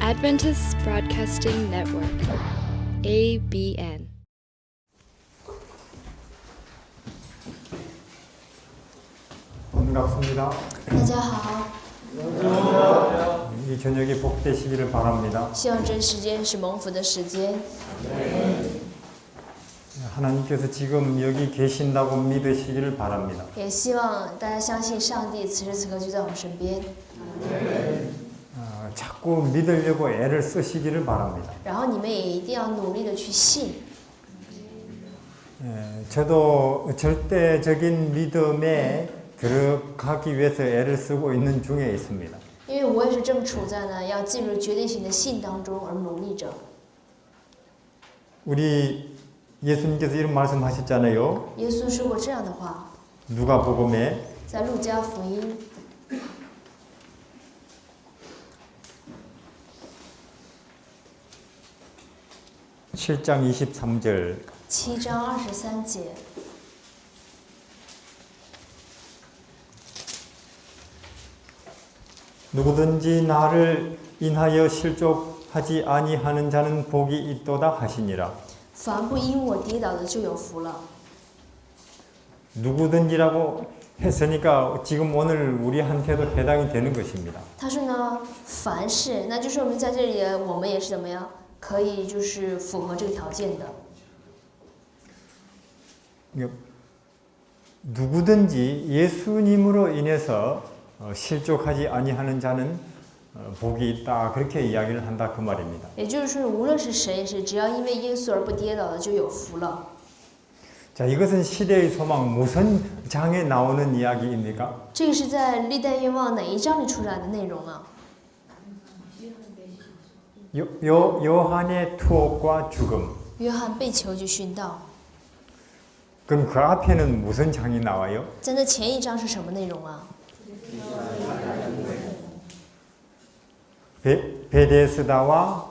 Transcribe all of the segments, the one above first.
Adventist Broadcasting Network, ABN. 반갑습니다. 大家好， 이 저녁이 복되시기를 바랍니다. 希望这时间是蒙福的时间。 하나님께서 지금 여기 계신다고 믿으시기를 바랍니다. 也希望大家相信上帝此时此刻就在我们身边， 자꾸 믿으려고 애를 쓰시기를 바랍니다. 然后你们也一定要努力的去信。 저도 절대적인 믿음에 들어가기 위해서 애를 쓰고 있는 중에 있습니다. 因为我也是正处在呢要进入决定性的信当中而努力着。 우리 예수님께서 이런 말씀하셨잖아요. 耶稣说过这样的话， 누가복음에 在路加福音 7장 23절 7章23节， 누구든지 나를 인하여 실족하지 아니하는 자는 복이 있도다 하시니라. 凡不因我跌倒的就有福了。 누구든지라고 했으니까 지금 오늘 우리한테도 해당이 되는 것입니다. 他说呢，凡是，那就说明在这里我们也是怎么样，可以就是符合这个条件的。 누구든지 예수님으로 인해서 실족하지 아니하는 자는 복이 있다 그렇게 이야기를 한다 그 말입니다. 也就是说，无论是谁，只要因为耶稣而不跌倒的，就有福了。 자, 이것은 시대의 소망 무슨 장에 나오는 이야기입니까? 这个是在历代愿望哪一章里出来的内容啊？ 요한의 투옥과 죽음. 约翰被囚就殉道， 그럼 그 앞에는 무슨 장이 나와요? 在那前一章是什么内容啊？ 베데스다와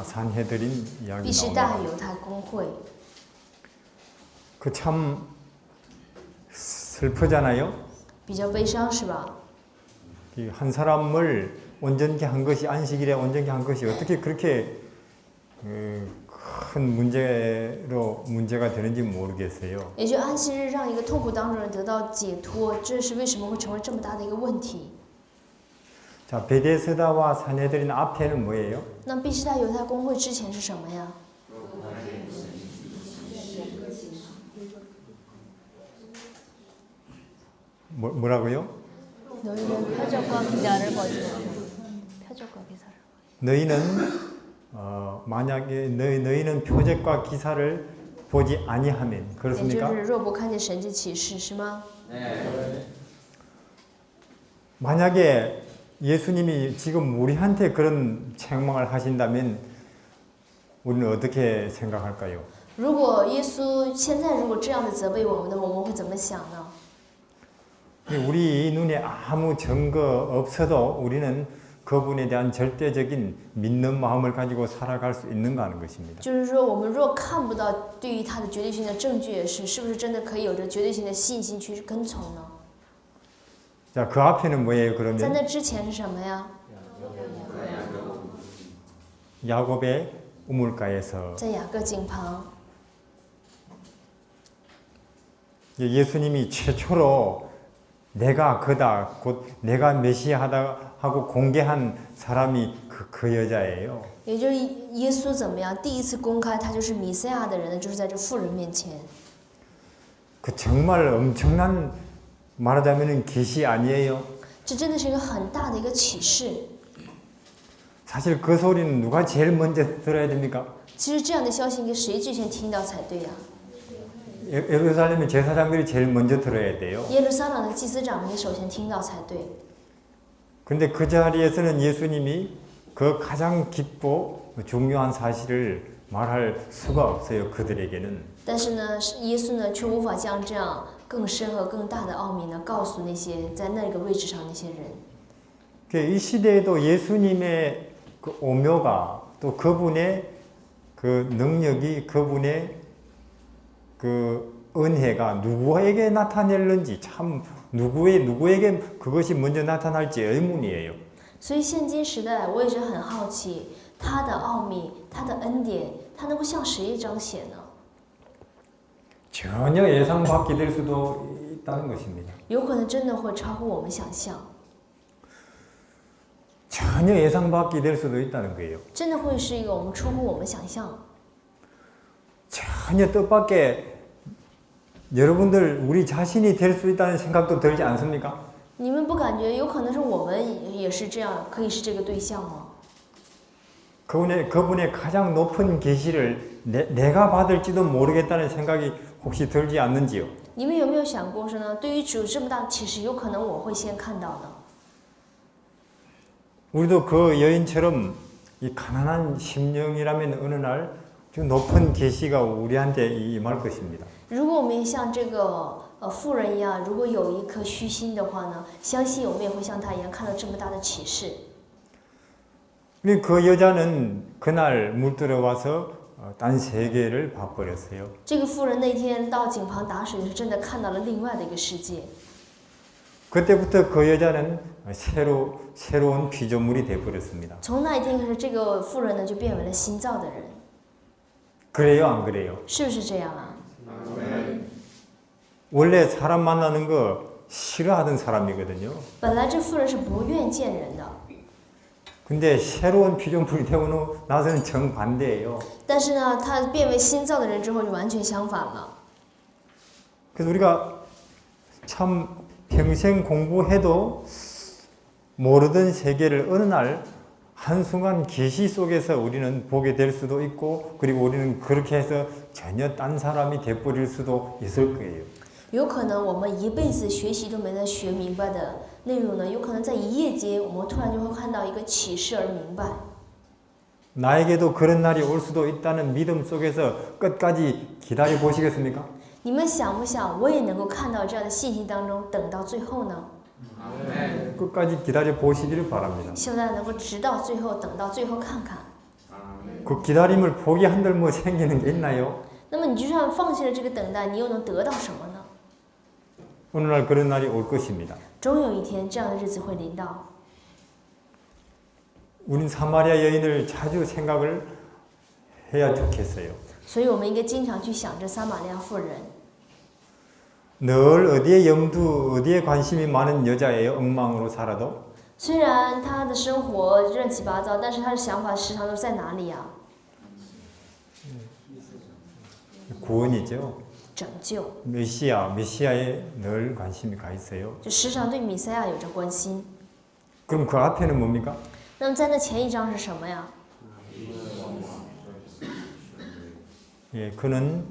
산헤드린 毕 이야기 士大 나옵니다. 犹太公会， 그 참 슬프잖아요. 比较悲伤是吧？ 한 사람을 온전케 한 것이 안식일에 온전케 한 것이 어떻게 그렇게 큰 문제가 되는지 모르겠어요. 也就安息日让一个痛苦当中人得到解脱，这是为什么会成为这么大的一个问题？ 자, 베데스다와 산헤드린 앞에는 뭐예요? 那毕士大犹太公会之前是什么呀？ 뭐라고요? 너희는 표적과 기사를 거짓말하고 표적과 기사를. 너희는 만약에 너희는 표적과 기사를 보지 아니하면 也就 그렇습니까? 是若不看见神迹启示，是吗？ 만약에 예수님이 지금 우리한테 그런 책망을 하신다면 우리는 어떻게 생각할까요? 如果耶稣现在如果这样的责备我们的，我们会怎么想呢？ 우리 눈에 아무 증거 없어도 우리는 그분에 대한 절대적인 믿는 마음을 가지고 살아갈 수 있는가 하는 것입니다. 就是说，我们若看不到对于他的绝对性的证据，是不是真的可以有着绝对性的信心去跟从呢？ 자, 그 앞에는 뭐예요? 在 그러면 那之前是什么呀？ 야곱의 우물가에서 在雅各井旁， 예수님이 최초로 내가 그다 곧 내가 메시아하다 하고 공개한 사람이 그 여자예요. 也就是耶稣怎么样？第一次公开他就是弥赛亚的人呢，就是在这妇人面前。 그 정말 엄청난 말하자면은 계시 아니에요. 这真的是一个很大的一个启示。 사실 그 소리는 누가 제일 먼저 들어야 됩니까? 其实这样的消息应该谁最先听到才对呀、 예루살렘의 제사장들이 제일 먼저 들어야 돼요. 耶路撒冷的祭司长们也首先听到才对。 근데 그 자리에서는 예수님이 그 가장 깊고 중요한 사실을 말할 수가 없어요. 그들에게는. 但是呢，耶稣呢却无法将这样更深和更大的奥秘呢告诉那些在那个位置上那些人。 이 시대에도 예수님의 그 오묘가 또 그분의 그 능력이 그분의 그 은혜가 누구에게 나타낼는지 참 누구에게 그것이 먼저 나타날지 의문이에요. 所以现今时代，我也是很好奇，他的奥秘，他的恩典，他能够向谁彰显呢？ 전혀 예상 밖이 될 수도 있다는 것입니다. 有可能真的会超乎我们想象， 전혀 예상 밖이 될 수도 있다는 거예요. 真的会是一个我们出乎我们想象。 전혀 뜻밖의 여러분들 우리 자신이 될 수 있다는 생각도 들지 않습니까? 你们不感觉有可能是我们也是这样，可以是这个对象吗？ 그분의 가장 높은 계시를 내가 받을지도 모르겠다는 생각이 혹시 들지 않는지요? 你们有没有想过说呢？对于主这么大的启示，有可能我会先看到的。 우리도 그 여인처럼 이 가난한 심령이라면 어느 날 좀 높은 계시가 우리한테 임할 것입니다. 如果我们也像这个妇人一样，如果有一颗虚心的话呢，相信我们也会像她一样看到这么大的启示。 근데 그 여자는 그날 물 들어와서 딴 세계를 봐버렸어요. 这个妇人那天到井旁打水的时候，真的看到了另外的一个世界。 그때부터 그 여자는 새로운 피조물이 되어버렸습니다. 从那一天开始，这个妇人呢就变为了新造的人， 그래요, 안 그래요? 是不是这样啊？ 원래 사람 만나는 거 싫어하던 사람이거든요. 本来这妇人是不愿见人的， 근데 새로운 피조물이 되고 나서는 정반대예요. 但是呢，她变为新造的人之后，就完全相反了。 그래서 우리가 참 평생 공부해도 모르던 세계를 어느 날 한순간 계시 속에서 우리는 보게 될 수도 있고 그리고 우리는 그렇게 해서 전혀 딴 사람이 돼버릴 수도 있을 거예요. 有可能我们一辈子学习都没能学明白的内容呢，有可能在一夜间，我们突然就会看到一个启示而明白。 나에게도 그런 날이 올 수도 있다는 믿음 속에서 끝까지 기다려 보시겠습니까? 你们想不想，我也能够看到这样的信息当中，等到最后呢？ 끝까지 기다려 보시기를 바랍니다. 希望大家能够直到最后，等到最后看看。 그 기다림을 포기한들 뭐 생기는 게 있나요? 那么你就算放弃了这个等待，你又能得到什么呢？ 어느 날 그런 날이 올 것입니다. 终有一天，这样的日子会临到。 우린 사마리아 여인을 자주 생각을 해야 좋겠어요. 所以我们应该经常去想着撒玛利亚妇人。 늘 어디에 염두, 어디에 관심이 많은 여자예요. 엉망으로 살아도. 虽然她的生活乱七八糟，但是她的想法时常都在哪里呀？ 구원이죠. 拯救， 메시아에 늘 관심이 가 있어요. 就时常对弥赛亚有着关心。 그럼 그 앞에는 뭡니까? 那么在那前一章是什么呀？ 예, 그는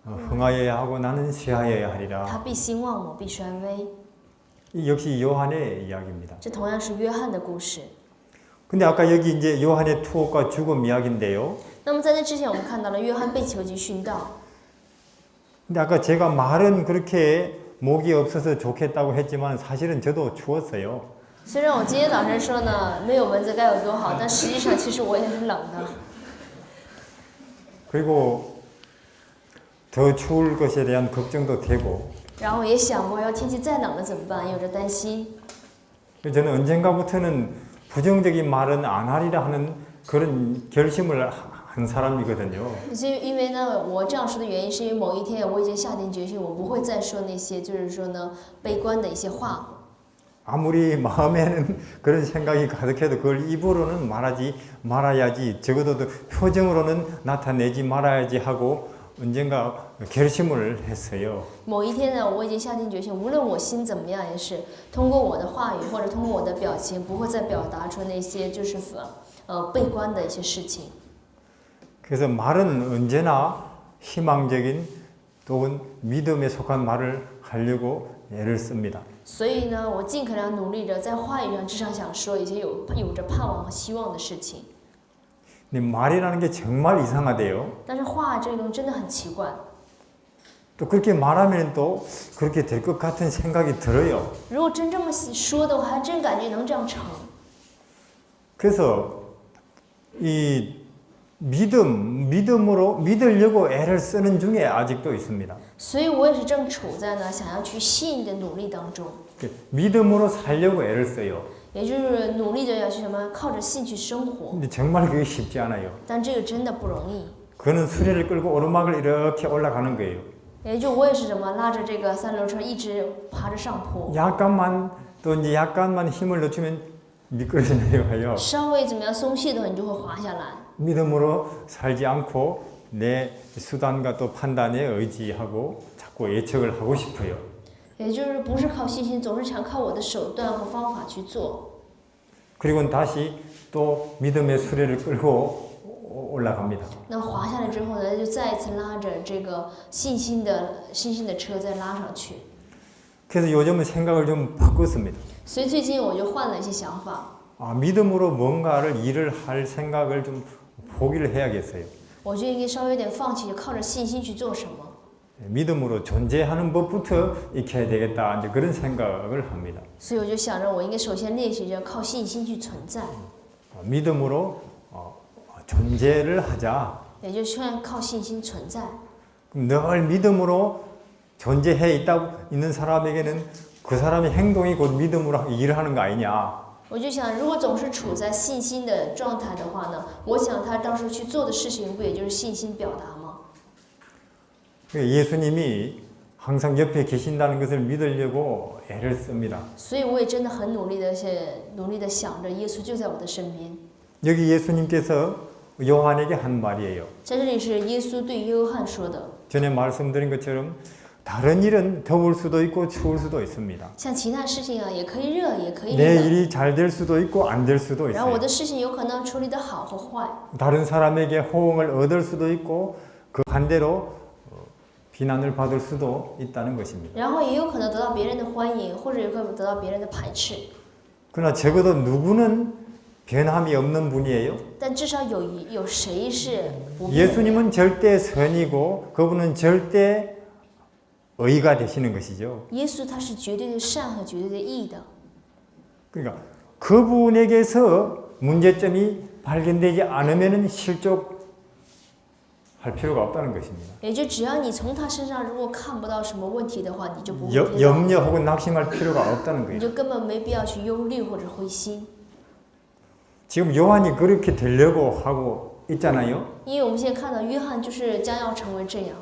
흥하여야 하고 나는 쇠하여야 他 하리라. 必兴旺，我必衰微。 이 역시 요한의 이야기입니다. 这同样是约翰的故事。 근데 아까 여기 이제 요한의 투옥과 죽음 이야기인데요. 那么在那之前，我们看到了约翰被囚及殉道。 근데 아까 제가 말은 그렇게 목이 없어서 좋겠다고 했지만 사실은 저도 추웠어요. 虽然我今天早晨说呢，没有蚊子该有多好，但实际上其实我也是冷的。 그리고 더 추울 것에 대한 걱정도 되고 然后也想过，要天气再冷了怎么办，有着担心。 저는 언젠가부터는 부정적인 말은 안 하리라 하는 그런 결심을 한 사람이거든요. 因为呢，我这样说的原因是因为某一天我已经下定决心，我不会再说那些就是说呢悲观的一些话。 아무리 마음에는 그런 생각이 가득해도 그걸 입으로는 말하지 말아야지 적어도 표정으로는 나타내지 말아야지 하고 언젠가 결심을 했어요. 某一天呢，我已经下定决心，无论我心怎么样，也是通过我的话语或者通过我的表情，不会再表达出那些就是悲观的一些事情。 그래서 말은 언제나 희망적인 또는 믿음에 속한 말을 하려고 애를 씁니다. 所以呢，我尽可能努力着在话语上至少想说一些有着盼望和希望的事情。 근데 말이라는 게 정말 이상하대요. 但是话这个东西真的很奇怪。 또 그렇게 말하면 또 그렇게 될 것 같은 생각이 들어요. 如果真这么说的话，还真感觉能这样成。 그래서 이 믿음으로 믿으려고 애를 쓰는 중에 아직도 있습니다. 所以我也是正处在呢想要去信的努力当中。 믿음으로 살려고 애를 써요. 也就是努力的要去什么，靠着信去生活。 근데 정말 그게 쉽지 않아요. 但这个真的不容易。 그는 수레를 끌고 오르막을 이렇게 올라가는 거예요. 也就我也是什么，拉着这个三轮车一直爬着上坡。 약간만 또 이제 약간만 힘을 늦추면 미끄러져 내려가요. 稍微怎么样松懈的话，你就会滑下来。 믿음으로 살지 않고 내 수단과 또 판단에 의지하고 자꾸 예측을 하고 싶어요. 也就是不是靠信心，总是想靠我的手段和方法去做。 그리고 다시 또 믿음의 수레를 끌고 올라갑니다. 那滑下来之后呢，就再一次拉着这个信心的车再拉上去。 그래서 요즘은 생각을 좀 바꿨습니다. 所以最近我就换了一些想法， 믿음으로 뭔가를 일을 할 생각을 좀 포기를 해야겠어요. 我就应该稍微有点放弃，靠着信心去做什么。 믿음으로 존재하는 법부터 익혀야 되겠다. 이제 그런 생각을 합니다. 所以我就想着，我应该首先练习着靠信心去存在， 믿음으로 존재를 하자. 也就是靠信心存在。 늘 믿음으로 존재해 있는 사람에게는 그 사람의 행동이 곧 믿음으로 일을 하는 거 아니냐. 我就想，如果总是处在信心的状态的话呢，我想他到时候去做的事情，不也就是信心表达吗？ 예수님이 항상 옆에 계신다는 것을 믿으려고 애를 씁니다. 所以我也真的很努力的想着，耶稣就在我的身边。 여기 예수님께서 요한에게 한 말이에요. 在这里是耶稣对约翰说的， 전에 말씀드린 것처럼 다른 일은 더울 수도 있고 추울 수도 있습니다. 像其他事情啊，也可以热，也可以 내 冷。 일이 잘 될 수도 있고 안 될 수도 然后我 있어요. 的事情有可能处理得好或坏， 다른 사람에게 호응을 얻을 수도 있고 그 반대로 비난을 받을 수도 있다는 것입니다. 然后也有可能得到别人的欢迎，或者有可能得到别人的排斥。 그러나 적어도 누구는 변함이 없는 분이에요. 但至少有谁是不变的？ 예수님은 절대 선이고 그분은 절대 의가 되시는 것이죠. 耶稣他是绝对的善和绝对的义的。 그러니까 그분에게서 문제점이 발견되지 않으면 실족할 필요가 없다는 것입니다. 也就只要你从他身上如果看不到什么问题的话，你就不会跌倒， 염려 혹은 낙심할 필요가 없다는 你 거예요. 就根本没必要去忧虑或者灰心。 지금 요한이 그렇게 되려고 하고 있잖아요. 因为我们现在看到约翰就是将要成为这样，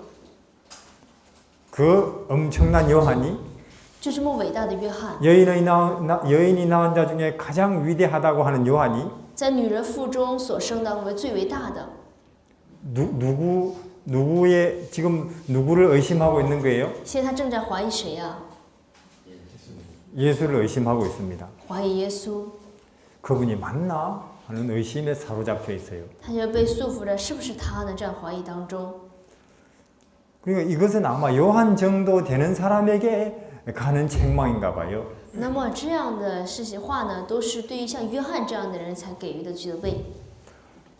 그 엄청난 요한이 就这么伟大的约翰， 여인이 낳은 자 중에 가장 위대하다고 하는 요한이 在女人腹中所生当为最伟大的。 누구의 지금 누구를 의심하고 있는 거예요? 现在他正在怀疑谁呀、 예수를 의심하고 있습니다. 怀疑耶稣， 그분이 맞나 하는 의심에 사로잡혀 있어요. 他就被束缚着，是不是他呢？这样怀疑当中， 그러니까 이것은 아마 요한 정도 되는 사람에게 가는 책망인가 봐요. 那么这样的事情话呢，都是对于像约翰这样的人才给予的责备。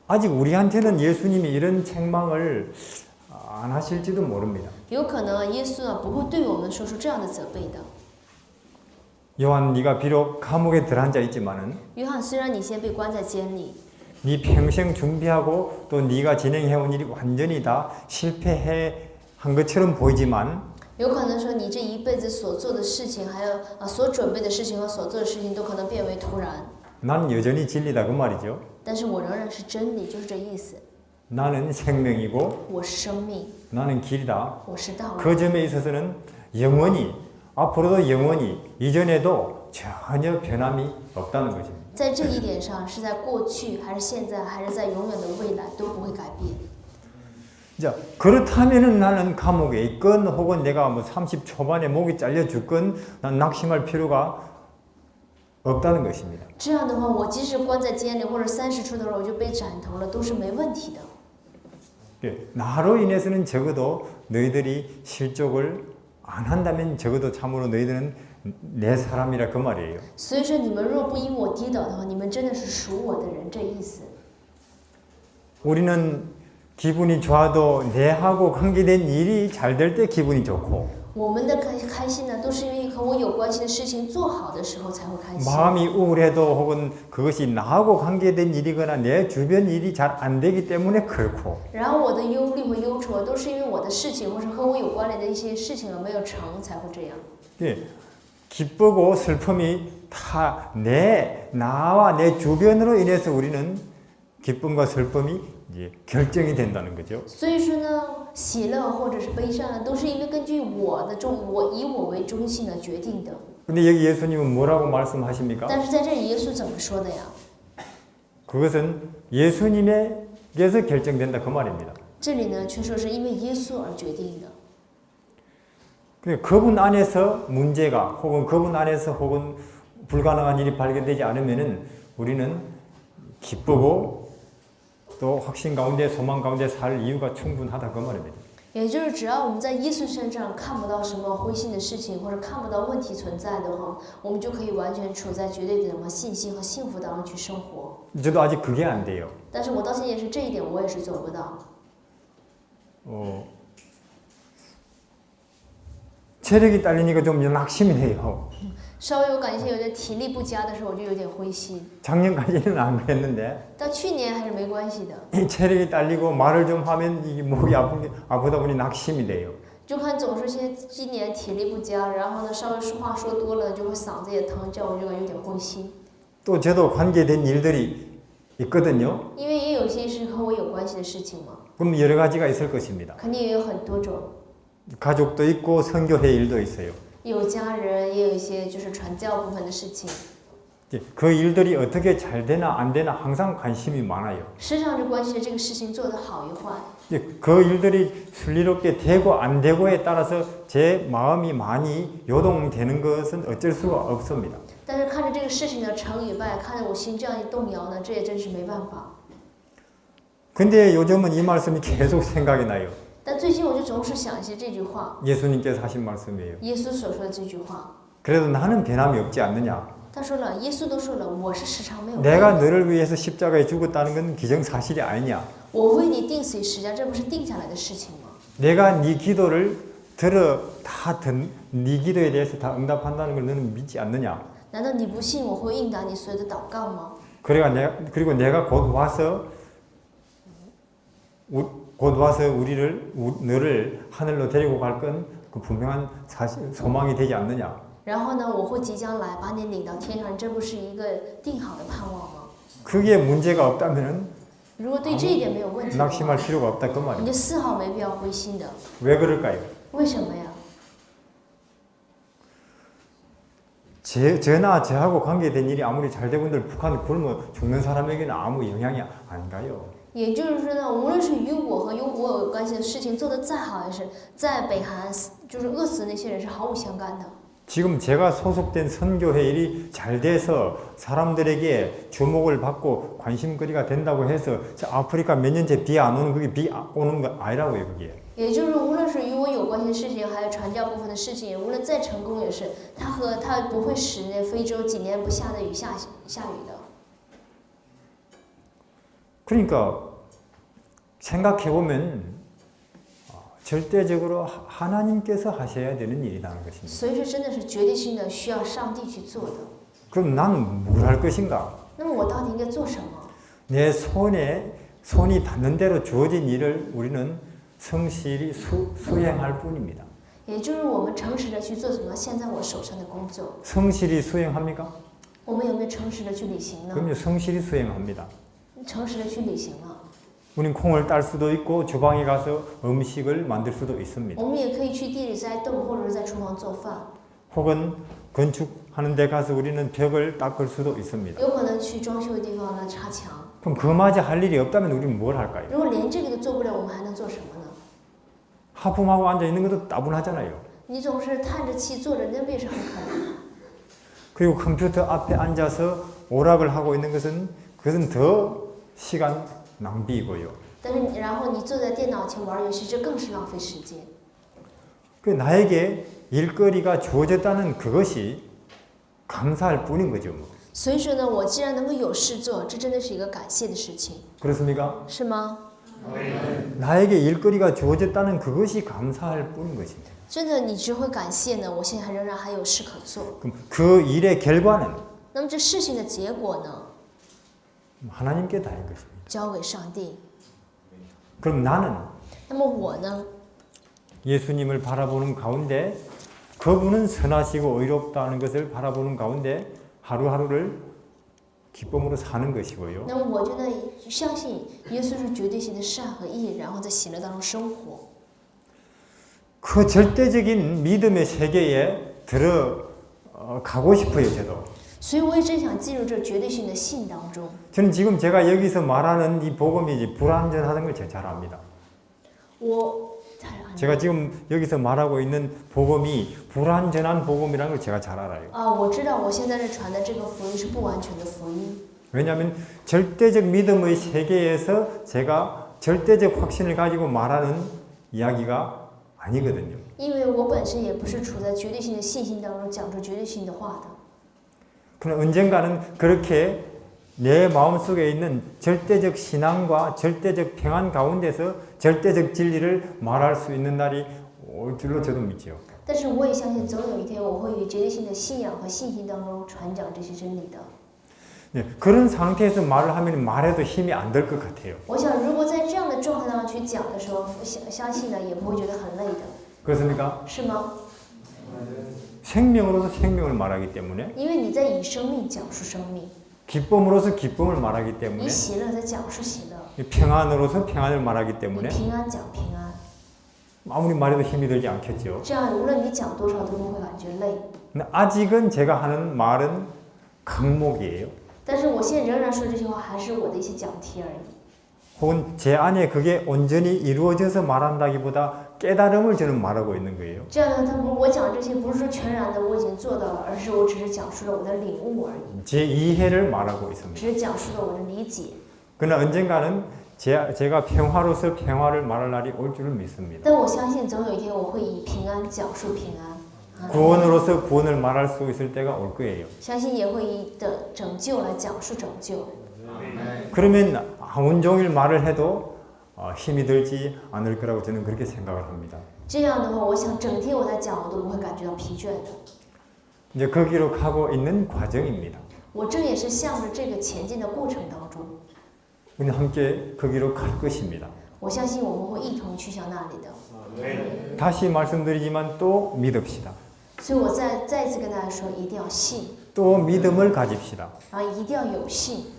아직 우리한테는 예수님이 이런 책망을 안 하실지도 모릅니다. 有可能耶稣啊不会对我们说出这样的责备的。 요한 네가 비록 감옥에 들어앉아 있지만은 约翰，虽然你现在被关在监里， 네 평생 준비하고 또 네가 진행해온 일이 완전히 다 실패해 한 것처럼 보이지만 有可能说你这一辈子所做的事情，还有所准备的事情和所做的事情，都可能变为突然。 난 여전히 진리다 그 말이죠. 但是我仍然是真理，就是这意思。 나는 생명이고 我是生命， 나는 길이다. 我是道路。 그 점에 있어서는 영원히 앞으로도 영원히 이전에도 전혀 변함이 없다는 것입니다. 在这一点上，是在过去，还是现在，还是在永远的未来，都不会改变。 자, 그렇다면은 나는 감옥에 있건 혹은 내가 뭐 30 초반에 목이 잘려 죽건 난 낙심할 필요가 없다는 것입니다. 这样的话，我即使关在监里，或者30出头了我就被斩头了，都是没问题的。 예, 나로 인해서는 적어도 너희들이 실족을 안 한다면 적어도 참으로 너희들은 내 사람이라 그 말이에요. 所以说，你们若不因我跌倒的话，你们真的是属我的人，这意思。 우리는 기분이 좋아도 내하고 관계된 일이 잘 될 때 기분이 좋고 我们的开心呢，都是因为和我有关系的事情做好的时候才会开心。 마음이 우울해도 혹은 그것이 나하고 관계된 일이거나 내 주변 일이 잘 안 되기 때문에 그렇고 然后我的忧虑和忧愁都是因为我的事情或是和我有关联的一些事情没有成才会这样。 예, 기쁘고 슬픔이 다 내 나와 내 주변으로 인해서 우리는 기쁨과 슬픔이 이제 결정이 된다는 거죠. 所以说呢，喜乐或者是悲伤呢，都是因为根据我以我为中心而决定的。 근데 여기 예수님은 뭐라고 말씀하십니까? 但是在这里，耶稣怎么说的呀？ 그것은 예수님에게서 결정된다 그 말입니다. 这里呢，却说是因为耶稣而决定的。 그분 안에서 문제가 혹은 그분 안에서 혹은 불가능한 일이 발견되지 않으면은 우리는 기쁘고 또 확신 가운데 소망 가운데 살 이유가 충분하다 그 말입니다. 也就是只要我们在耶稣身上看不到什么灰心的事情，或者看不到问题存在的话，我们就可以完全处在绝对的什么信心和幸福当中去生活。 저도 아직 그게 안 돼요. 但是我到现在也是这一点，我也是做不到。 체력이 딸리니까 좀 낙심이 돼요. 稍微我感觉有点体力不佳的时候，我就有点灰心。 작년까지는 안 그랬는데 到去年还是没关系的， 이 체력이 딸리고 말을 좀 하면 이게 목이 아프다 보니 낙심이 돼요. 就看总是今年体力不佳，然后呢稍微话说多了，就会嗓子也疼，这样我就感觉有点灰心。 또 저도 관계된 일들이 있거든요. 因为也有些是和我有关系的事情嘛， 그럼 여러 가지가 있을 것입니다. 肯定也有很多种， 가족도 있고 선교회 일도 있어요. 有家人，也有一些就是传教部分的事情。 이제 그 일들이 어떻게 잘 되나 안 되나 항상 관심이 많아요. 时常是关心着这个事情做得好与坏。 이제 그 일들이 순리롭게 되고 안 되고에 따라서 제 마음이 많이 요동되는 것은 어쩔 수가 없습니다. 但是看着这个事情的成与败，看着我心这样一动摇呢，这也真是没办法。 근데 요즘은 이 말씀이 계속 생각이 나요. 但最近我就总是想起这句话， 예수님께서 하신 말씀이에요. 耶稣所说的这句话。 그래도 나는 변함이 없지 않느냐. 他说了，耶稣都说了，我是时常没有变。 내가 너를 위해서 십자가에 죽었다는 건 기정사실이 아니냐. 我为你定死于十架，这不是定下来的事情吗？ 내가 네 기도를 네 기도에 대해서 다 응답한다는 걸 너는 믿지 않느냐. 难道你不信我会应答你所有的祷告吗？ 그리고 내가 곧 와서 너를 하늘로 데리고 갈 건 그 분명한 소망이 되지 않느냐. 然后呢，我会即将来把你领到天上，这不是一个定好的盼望吗？ 그게 문제가 없다면은 如果对这一点没有问题的话， 낙심할 필요가 없다 그 你 말이에요. 就丝毫没必要灰心的。 왜 그럴까요? 为什么呀？ 저나 저하고 관계된 일이 아무리 잘 되고 있는데 북한 굶어 죽는 사람에게는 아무 영향이 안 가요. 也就是说呢，无论是与我有关系的事情做得再好，还是在北韩就是饿死的那些人是毫无相干的。 지금 제가 소속된 선교회 일이 잘 돼서 사람들에게 주목을 받고 관심거리가 된다고 해서 아프리카 몇 년째 비 안 오는 그게 비 오는 거 아니라고요 그게. 也就是无论是与我有关系的事情，还有传教部分的事情，无论再成功也是，它不会使那非洲几年不下的雨下雨的。 그러니까 생각해 보면 절대적으로 하나님께서 하셔야 되는 일이라는 것입니다. 所以说真的是决定性的，需要上帝去做的。 그럼 나는 뭘 할 것인가? 那么我到底应该做什么？ 내 손이 닿는 대로 주어진 일을 우리는 성실히 수행할 뿐입니다. 也就是我们诚实的去做什么现在我手上的工作。 성실히 수행합니까? 我们有没有诚实的去履行呢？ 그럼요, 성실히 수행합니다. 诚实的去履行了。 우린 콩을 딸 수도 있고 주방에 가서 음식을 만들 수도 있습니다. 我们也可以去地里栽豆，或者是在厨房做饭。 혹은 건축하는 데 가서 우리는 벽을 닦을 수도 있습니다. 有可能去装修的地方来擦墙。 그럼 그마저 할 일이 없다면 우리는 뭘 할까요? 如果连这个都做不了，我们还能做什么呢？ 하품하고 앉아 있는 것도 따분하잖아요. 你总是叹着气坐着，那不也是很可怜？ 그리고 컴퓨터 앞에 앉아서 오락을 하고 있는 그것은 더 시간 낭비이고요. 但是然后你坐在电脑前玩游戏，这更是浪费时间。 그 나에게 일거리가 주어졌다는 그것이 감사할 뿐인 거죠. 所以说呢，我既然能够有事做，这真的是一个感谢的事情， 그렇습니까? 是吗？ 나에게 일거리가 주어졌다는 그것이 감사할 뿐인 것입니다. 真的，你只会感谢呢。我现在仍然还有事可做。 그럼 그 일의 결과는 那么这事情的结果呢， 하나님께 다인 것입니다. 交给上帝。 그럼 나는 那么我呢？ 예수님을 바라보는 가운데 그분은 선하시고 의롭다는 것을 바라보는 가운데 하루하루를 기쁨으로 사는 것이고요. 那么我就呢相信耶稣是绝对性的善和义，然后在喜乐当中生活。 그 절대적인 믿음의 세계에 들어가고 싶어요, 저도. 所以我也真想进入这绝对性的信当中。 저는 지금 제가 여기서 말하는 이 복음이 불완전하다는 걸 제가 잘 압니다. 我 제가 지금 여기서 말하고 있는 복음이 불완전한 복음이라는 걸 제가 잘 알아요. 我知道我现在这传的这个福音是不完全的福音。 왜냐하면 절대적 믿음의 세계에서 제가 절대적 확신을 가지고 말하는 이야기가 아니거든요. 因为我本身也不是处在绝对性的信心当中讲出绝对性的话的。 그러나 언젠가는 그렇게 내 마음속에 있는 절대적 신앙과 절대적 평안 가운데서 절대적 진리를 말할 수 있는 날이 올 줄로 저도 믿지요. 但是我也相信，总有一天我会以绝对性的信仰和信心当中传讲这些真理的。 네, 그런 상태에서 말을 하면 말해도 힘이 안 들 것 같아요. 我想，如果在这样的状态当中去讲的时候，相信呢也不会觉得很累的， 그렇습니까? 是吗？ 생명으로서 생명을 말하기 때문에 因为你在以生命讲述生命， 기쁨으로서 기쁨을 말하기 以 때문에 喜乐在讲述喜乐， 평안으로서 평안을 말하기 以 때문에 平安讲平安。 아무리 말해도 힘이 들지 않겠죠. 这样无论你讲多少都不会感觉累。 근데 아직은 제가 하는 말은 강목이에요. 但是我现在仍然说这些话，还是我的一些讲题而已。 혹은 제 안에 그게 온전히 이루어져서 말한다기보다 깨달음을 저는 말하고 있는 거예요. 这样呢，我讲这些不是说全然的我已经做到了，而是我只是讲述了我的领悟而已， 제 이해를 말하고 있습니다. 只是讲述了我的理解。 그러나 언젠가는 제가 평화로서 평화를 말할 날이 올 줄을 믿습니다. 但我相信总有一天我会以平安讲述平安。 구원으로서 구원을 말할 수 있을 때가 올 거예요. 相信也会以的拯救来讲述拯救。 그러면 온종일 말을 해도 힘이 들지 않을 거라고 저는 그렇게 생각을 합니다. 这样的话，我想整天我在讲，我都不会感觉到疲倦的。 이제 거기로 가고 있는 과정입니다. 我正也是向着这个前进的过程当中， 우리는 함께 거기로 갈 것입니다. 我相信我们会一同去向那里的。 다시 말씀드리지만 또 믿읍시다. 所以我再一次跟大家说，一定要信， 또 믿음을 가집시다. 然后一定要有信。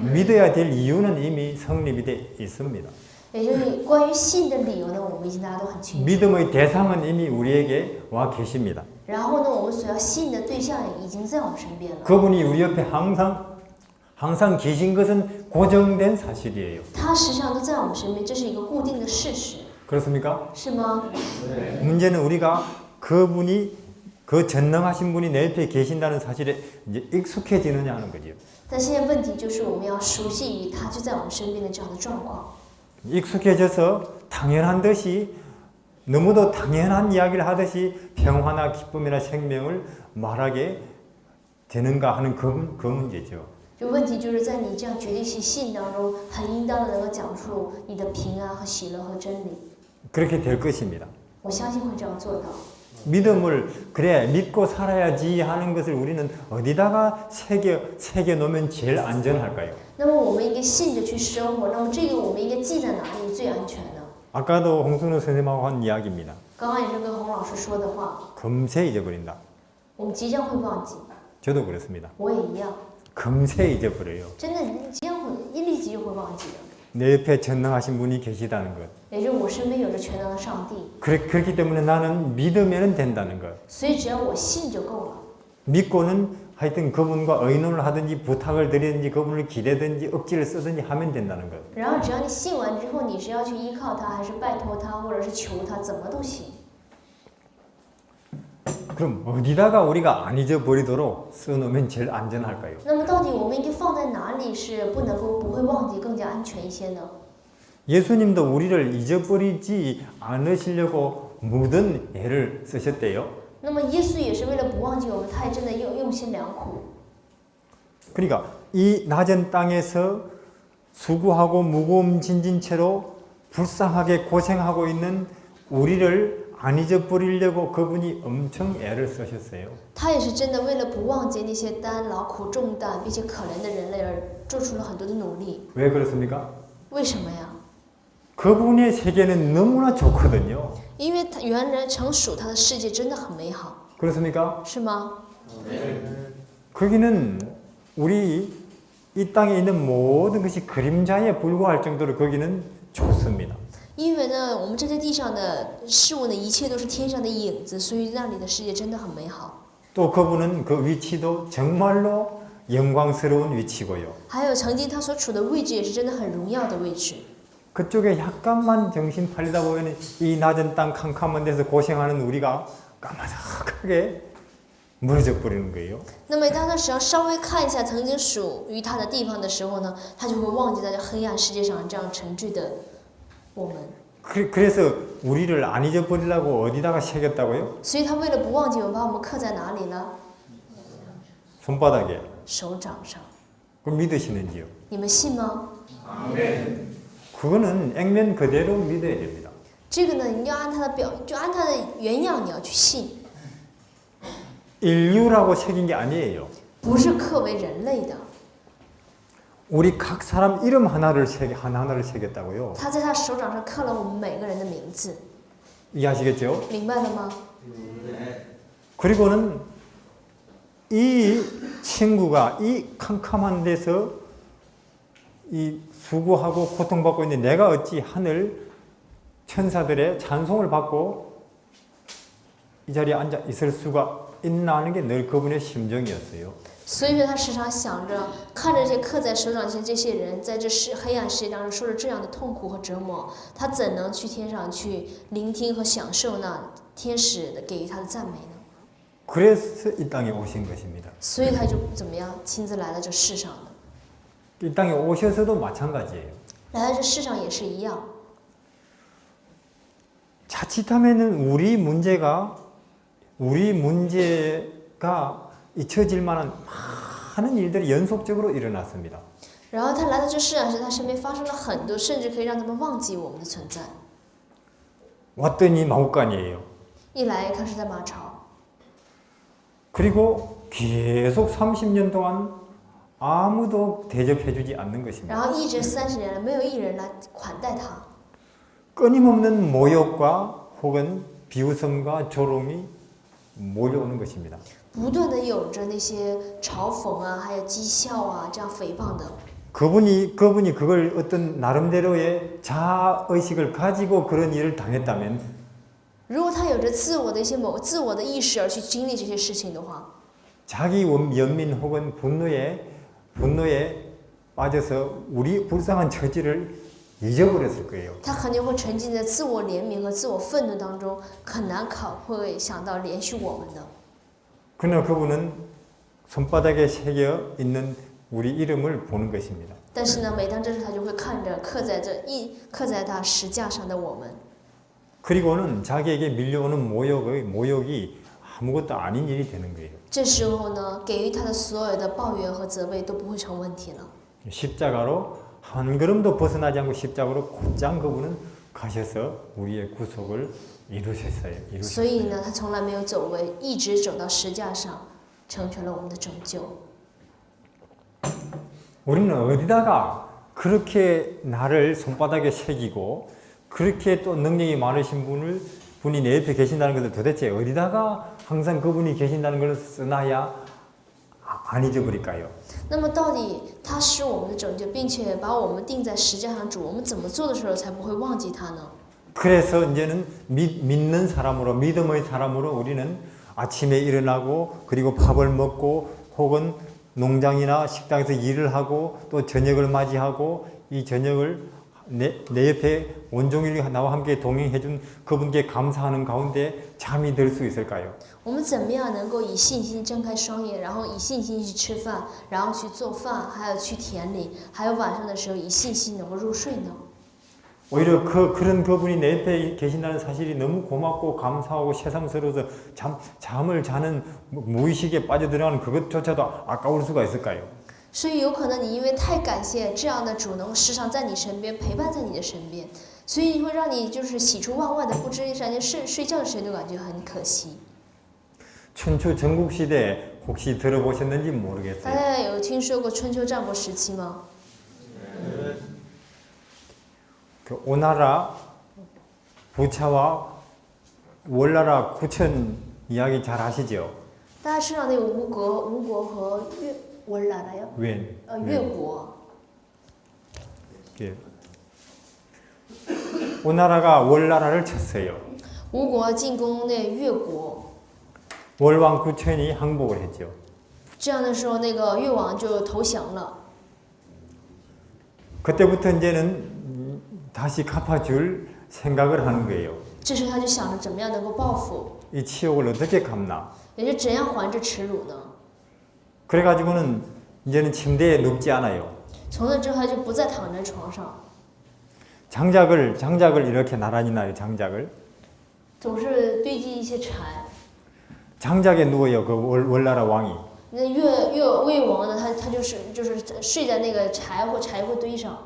믿어야 될 이유는 이미 성립이 돼 있습니다. 也就是关于信的理由呢，我们已经大家都很清楚。 믿음의 대상은 이미 우리에게 와 계십니다. 然后呢，我们所要信的对象已经在我们身边了。 그분이 우리 옆에 항상 계신 것은 고정된 사실이에요. 他实际上都在我们身边，这是一个固定的事实， 그렇습니까? 是吗？ 문제는 우리가 그분이 그 전능하신 분이 내 옆에 계신다는 사실에 이제 익숙해지느냐 하는 거죠. 但现在问题就是我们要熟悉于他就在我们身边的这样的状况。 익숙해져서 당연한 듯이 너무도 당연한 이야기를 하듯이 평화나 기쁨이나 생명을 말하게 되는가 하는 그 문제죠. 就问题就是在你这样绝对性信当中，很应当的能够讲述你的平安和喜乐和真理。 그렇게 될 것입니다. 我相信会这样做到。 믿음을 그래 믿고 살아야지 하는 것을 우리는 어디다가 새겨 놓으면 제일 안전할까요? 那么我们应该信着去生活，那么这个我们应该记在哪里最安全呢？ 아까도 홍순우 선생님하고 한 이야기입니다. 刚刚也是跟洪老师说的话， 금세 잊어버린다. 我们即将会忘记， 저도 그렇습니다. 我也一样， 금세 잊어버려요. 真的，你即将会立即就会忘记的。 내 옆에 전능하신 분이 계시다는 것. 也就是我身边有着全能的上帝， 그렇기 때문에 나는 믿으면 된다는 것. 所以只要我信就够了。 믿고는 하여튼 그분과 의논을 하든지 부탁을 드리든지 그분을 기대든지 억지를 쓰든지 하면 된다는 것. 然后只要你信完之后，你是要去依靠他，还是拜托他，或者是求他，怎么都行。 그럼 어디다가 우리가 안 잊어버리도록 써놓으면 제일 안전할까요? 那么到底我们应该放在哪里是不能够不会忘记，更加安全一些呢？ 예수님도 우리를 잊어버리지 않으시려고 모든 애를 쓰셨대요. 那么耶稣也是为了不忘记我们，他也真的用心良苦。 그러니까 이 낮은 땅에서 수고하고 무거움 진진 채로 불쌍하게 고생하고 있는 우리를 안 잊어버리려고 그분이 엄청 애를 쓰셨어요. 他也是真的为了不忘记那些担劳苦重担并且可怜的人类而做出了很多的努力。 왜 그렇습니까? 为什么呀？ 그분의 세계는 너무나 좋거든요. 因为他原来成属他的世界真的很美好， 그렇습니까? 是吗？ 거기는 우리 이 땅에 있는 모든 것이 그림자에 불과할 정도로 거기는 좋습니다. 因为呢，我们站在地上的事物呢，一切都是天上的影子，所以那里的世界真的很美好。 또 그분은 그 위치도 정말로 영광스러운 위치고요. 还有曾经他所处的位置也是真的很荣耀的位置。 그쪽에 약간만 정신 팔리다 보면 이 낮은 땅 캄캄한 데서 고생하는 우리가 까마득하게 무너져 버리는 거예요. 那么当他只要稍微看一下曾经属于他的地方的时候呢，他就会忘记在这黑暗世界上这样沉醉的我们。 그래서 우리를 안 잊어버리려고 어디다가 새겼다고요? 所以他为了不忘记我们，把我们刻在哪里呢？ 손바닥에. 手掌上。 그럼 믿으시는지요? 你们信吗？ 그거는 액면 그대로 믿어야 됩니다. 这个呢，你要按它的就按它的原样，你要去信， 인류라고 새긴 게 아니에요. 不是刻为人类的。 우리 각 사람 이름 하나를 하나를 새겼다고요. 他在他手掌上刻了我们每个人的名字， 이해하시겠죠? 明白了吗？ 그리고는 이 친구가 이 캄캄한 데서 이 수고하고 고통받고 있는 내가 어찌 하늘 천사들의 찬송을 받고 이 자리에 앉아 있을 수가 있나 하는 게 늘 그분의 심정이었어요. 所以说他时常想着，看着这些刻在手掌心这些人，在这黑暗世界当中受着这样的痛苦和折磨，他怎能去天上去聆听和享受那天使的给予他的赞美呢？ 그래서 이 땅에 오신 것입니다. 所以他就怎么样，亲自来到这世上的。 이 땅에 오셔서도 마찬가지예요. 来到这世上也是一样。 자칫하면은 우리 문제가 잊혀질 만한 많은 일들이 연속적으로 일어났습니다. 然后他来到这世上时，他身边发生了很多，甚至可以让他们忘记我们的存在。 왔더니 마구간이에요. 一来一看是在马槽， 그리고 계속 30년 동안 아무도 대접해주지 않는 것입니다. 然后一直30年了，没有一人来款待他。 끊임없는 모욕과 혹은 비웃음과 조롱이 몰려오는 것입니다. 不断的有着那些嘲讽啊，还有讥笑啊，这样诽谤的。 그분이 그걸 어떤 나름대로의 자아의식을 가지고 그런 일을 당했다면 如果他有着自我的一些自我的意识而去经历这些事情的话， 자기 연민 혹은 분노에 빠져서 우리 불쌍한 처지를 잊어버렸을 거예요. 他肯定会沉浸在自我怜悯和自我愤怒当中，很难会想到怜恤我们的。 그러나 그분은 손바닥에 새겨 있는 우리 이름을 보는 것입니다. 但是呢，每当这时他就会看着刻在他石架上的我们， 그리고는 자기에게 밀려오는 모욕이 아무것도 아닌 일이 되는 거예요. 这时候呢，给予他的所有的抱怨和责备都不会成问题了。 십자가로 한 걸음도 벗어나지 않고 십자가로 곧장 그분은 가셔서 우리의 구속을 이루셨어요. 所以呢，他从来没有走位，一直走到石架上，成全了我们的拯救。 우리는 어디다가 그렇게 나를 손바닥에 새기고 그렇게 또 능력이 많으신 분이 내 옆에 계신다는 것을 도대체 어디다가 항상 그분이 계신다는 걸 써놔야 안 잊어버릴까요? 那么到底他是我们的拯救，并且把我们钉在石架上主，我们怎么做的时候才不会忘记他呢？ 그래서 이제는 믿는 사람으로 믿음의 사람으로 우리는 아침에 일어나고 그리고 밥을 먹고 혹은 농장이나 식당에서 일을 하고 또 저녁을 맞이하고 이 저녁을 내 옆에 온종일 나와 함께 동행해준 그분께 감사하는 가운데 잠이 들 수 있을까요? 我们怎么样能够以信心睁开双眼，然后以信心去吃饭，然后去做饭，还有去田里，还有晚上的时候以信心能够入睡呢？ 오히려 그런 그분이 내 옆에 계신다는 사실이 너무 고맙고 감사하고 새삼스러워서 잠을 자는 무의식에 빠져들어가는 그것조차도 아까울 수가 있을까요? 所以有可能你因为太感谢这样的主能时常在你身边陪伴在你的身边，所以会让你就是喜出望外的，不知连睡觉的时间都感觉很可惜。 춘추 전국시대 혹시 들어보셨는지 大 모르겠어요. 家有听说过春秋战国时期吗？ 그 오나라 부차와 월나라 구천 이야기 잘 아시죠? 大家知道那个吴国和 월나라요? 웬.越国. 예. 오나라가 월나라를 쳤어요. 吴国进攻那越国， 월왕 구천이 항복을 했죠. 这样的时候，那个越王就投降了。 그때부터 이제는 다시 갚아줄 생각을 하는 거예요. 这时候他就想着怎么样能够报复， 이 치욕을 어떻게 갚나. 也就怎样还这耻辱呢？ 그래가지고는 이제는 침대에 눕지 않아요. 从那之后他就不再躺在床上， 장작을 이렇게 나란히 놔요. 장작을. 总是堆积一些柴。 장작에 누워요. 그 월나라 왕이. 那越王呢，他就是睡在那个柴火堆上。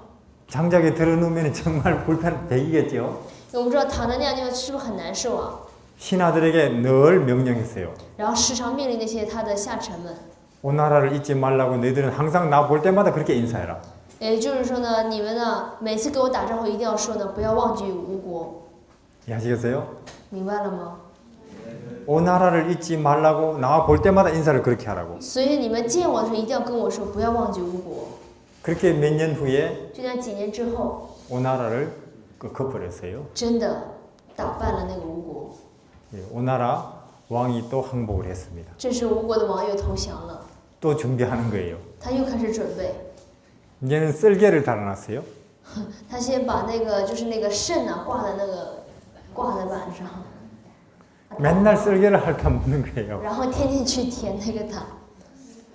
장작에 들어누면 정말 불편해지겠죠. 我们知道躺在那样地方是不是很难受啊？ 신하들에게 늘 명령했어요. 然后时常命令那些他的下臣们， 오나라를 잊지 말라고 너희들은 항상 나 볼 때마다 그렇게 인사해라. 也就是说呢，你们呢每次跟我打招呼一定要说呢，不要忘记吴国， 이해하시겠어요? 明白了吗？ 오나라를 잊지 말라고 나 볼 때마다 인사를 그렇게 하라고. 所以你们见我的时候一定要跟我说，不要忘记吴国。 그렇게 몇 년 후에 就在几年之后， 오나라를 걷어버렸어요. 真的打败了那个吴国。 예, 오나라 왕이 또 항복을 했습니다. 这时吴国的王又投降了， 또 준비하는 거예요. 他又开始准备， 이제는 썰개를 달아놨어요. 他先把那个就是那个肾啊挂在板上， 맨날 썰개를 핥아 먹는 거예요. 然后天天去舔那个塔，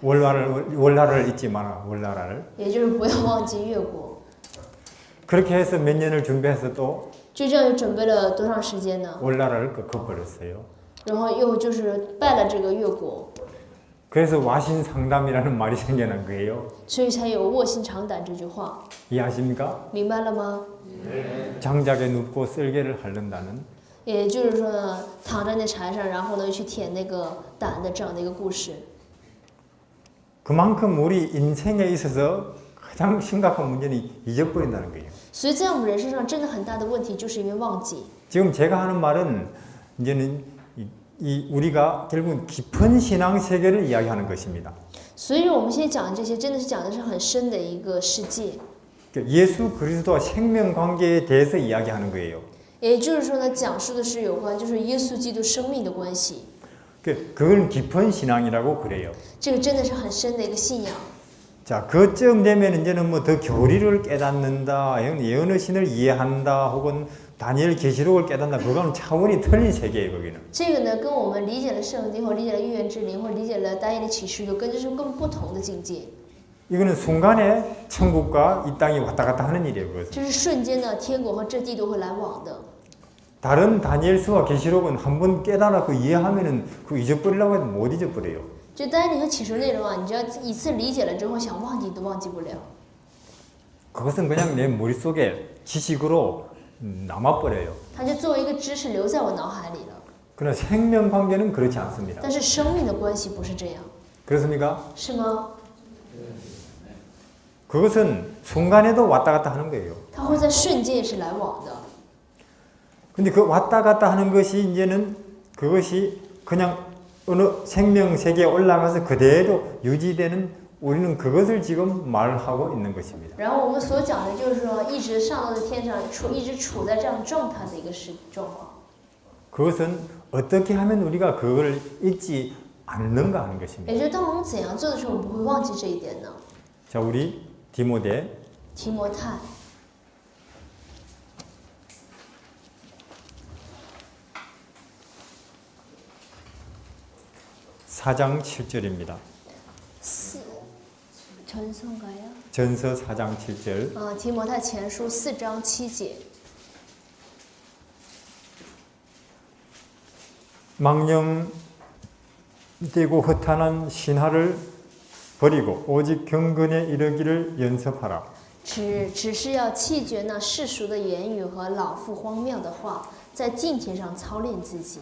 월나라를 잊지 마라. 월나라를. 也就是不要忘记越国。 그렇게 해서 몇 년을 준비해서 또 就这样又准备了多长时间呢？ 월나라를 걷어버렸어요. 然后又就是败了这个越国， 그래서 와신상담이라는 말이 생겨난 거예요. 所以才有卧薪尝胆这句话， 이해하십니까? 明白了吗？ 장작에 눕고 썰개를 핥는다는 也就是说呢，躺在那柴上，然后呢去舔那个胆的这样的一个故事。 그만큼 우리 인생에 있어서 가장 심각한 문제는 잊어버린다는 거예요. 所以在我们人身上真的很大的问题，就是因为忘记。 지금 제가 하는 말은 이제는 우리가 결국 깊은 신앙 세계를 이야기하는 것입니다. 所以我们现在讲的这些，真的是讲的是很深的一个世界。 예수 그리스도와 생명 관계에 대해서 이야기하는 거예요. 也就是说呢，讲述的是有关就是耶稣基督生命的关系。 그걸 깊은 신앙이라고 그래요. 这个真的是很深的一个信仰。 자, 그쯤 되면 이제는 뭐 더 교리를 깨닫는다, 예언의 신을 이해한다, 혹은 다니엘 계시록을 깨닫는다. 그거는 차원이 틀린 세계예요, 거기는. 这个呢，跟我们理解了圣经，或理解了预言之灵，或理解了单一的启示录，跟这是更不同的境界。 이거는 순간에 천국과 이 땅이 왔다 갔다 하는 일이에요, 그것은. 这是瞬间呢，天国和这地都会来往的。 다른 다니엘서와 계시록은 한번 깨달았고 이해하면은 그 잊어버리려고 해도 못 잊어버려요. 就单一和启示内容啊，你只要一次理解了之后，想忘记都忘记不了。 그것은 그냥 내 머릿속에 지식으로 남아버려요. 它就作为一个知识留在我脑海里了。 그러나 생명 관계는 그렇지 않습니다. 但是生命的关系不是这样， 그렇습니까? 是吗？ 그것은 순간에도 왔다 갔다 하는 거예요. 它会在瞬间也是来往的。 근데 그 왔다 갔다 하는 것이 이제는 그것이 그냥 어느 생명 세계에 올라가서 그대로 유지되는 우리는 그것을 지금 말하고 있는 것입니다. 然后我们所讲的就是说，一直上到的天上，一直处在这样状态的一个状况。 그것은 어떻게 하면 우리가 그걸 잊지 않는가 하는 것입니다. 也就是当我们怎样做的时候，我们不会忘记这一点呢？ 자, 우리 디모데 提摩太 4장 7절입니다. 전서인가요? 전서 4장 7절. 提摩太前书4章7节。 망령되고 허탄한 신하를 버리고 오직 경건에 이르기를 연습하라. 只是要弃绝那世俗的言语和老妇荒谬的话，在敬虔上操练自己。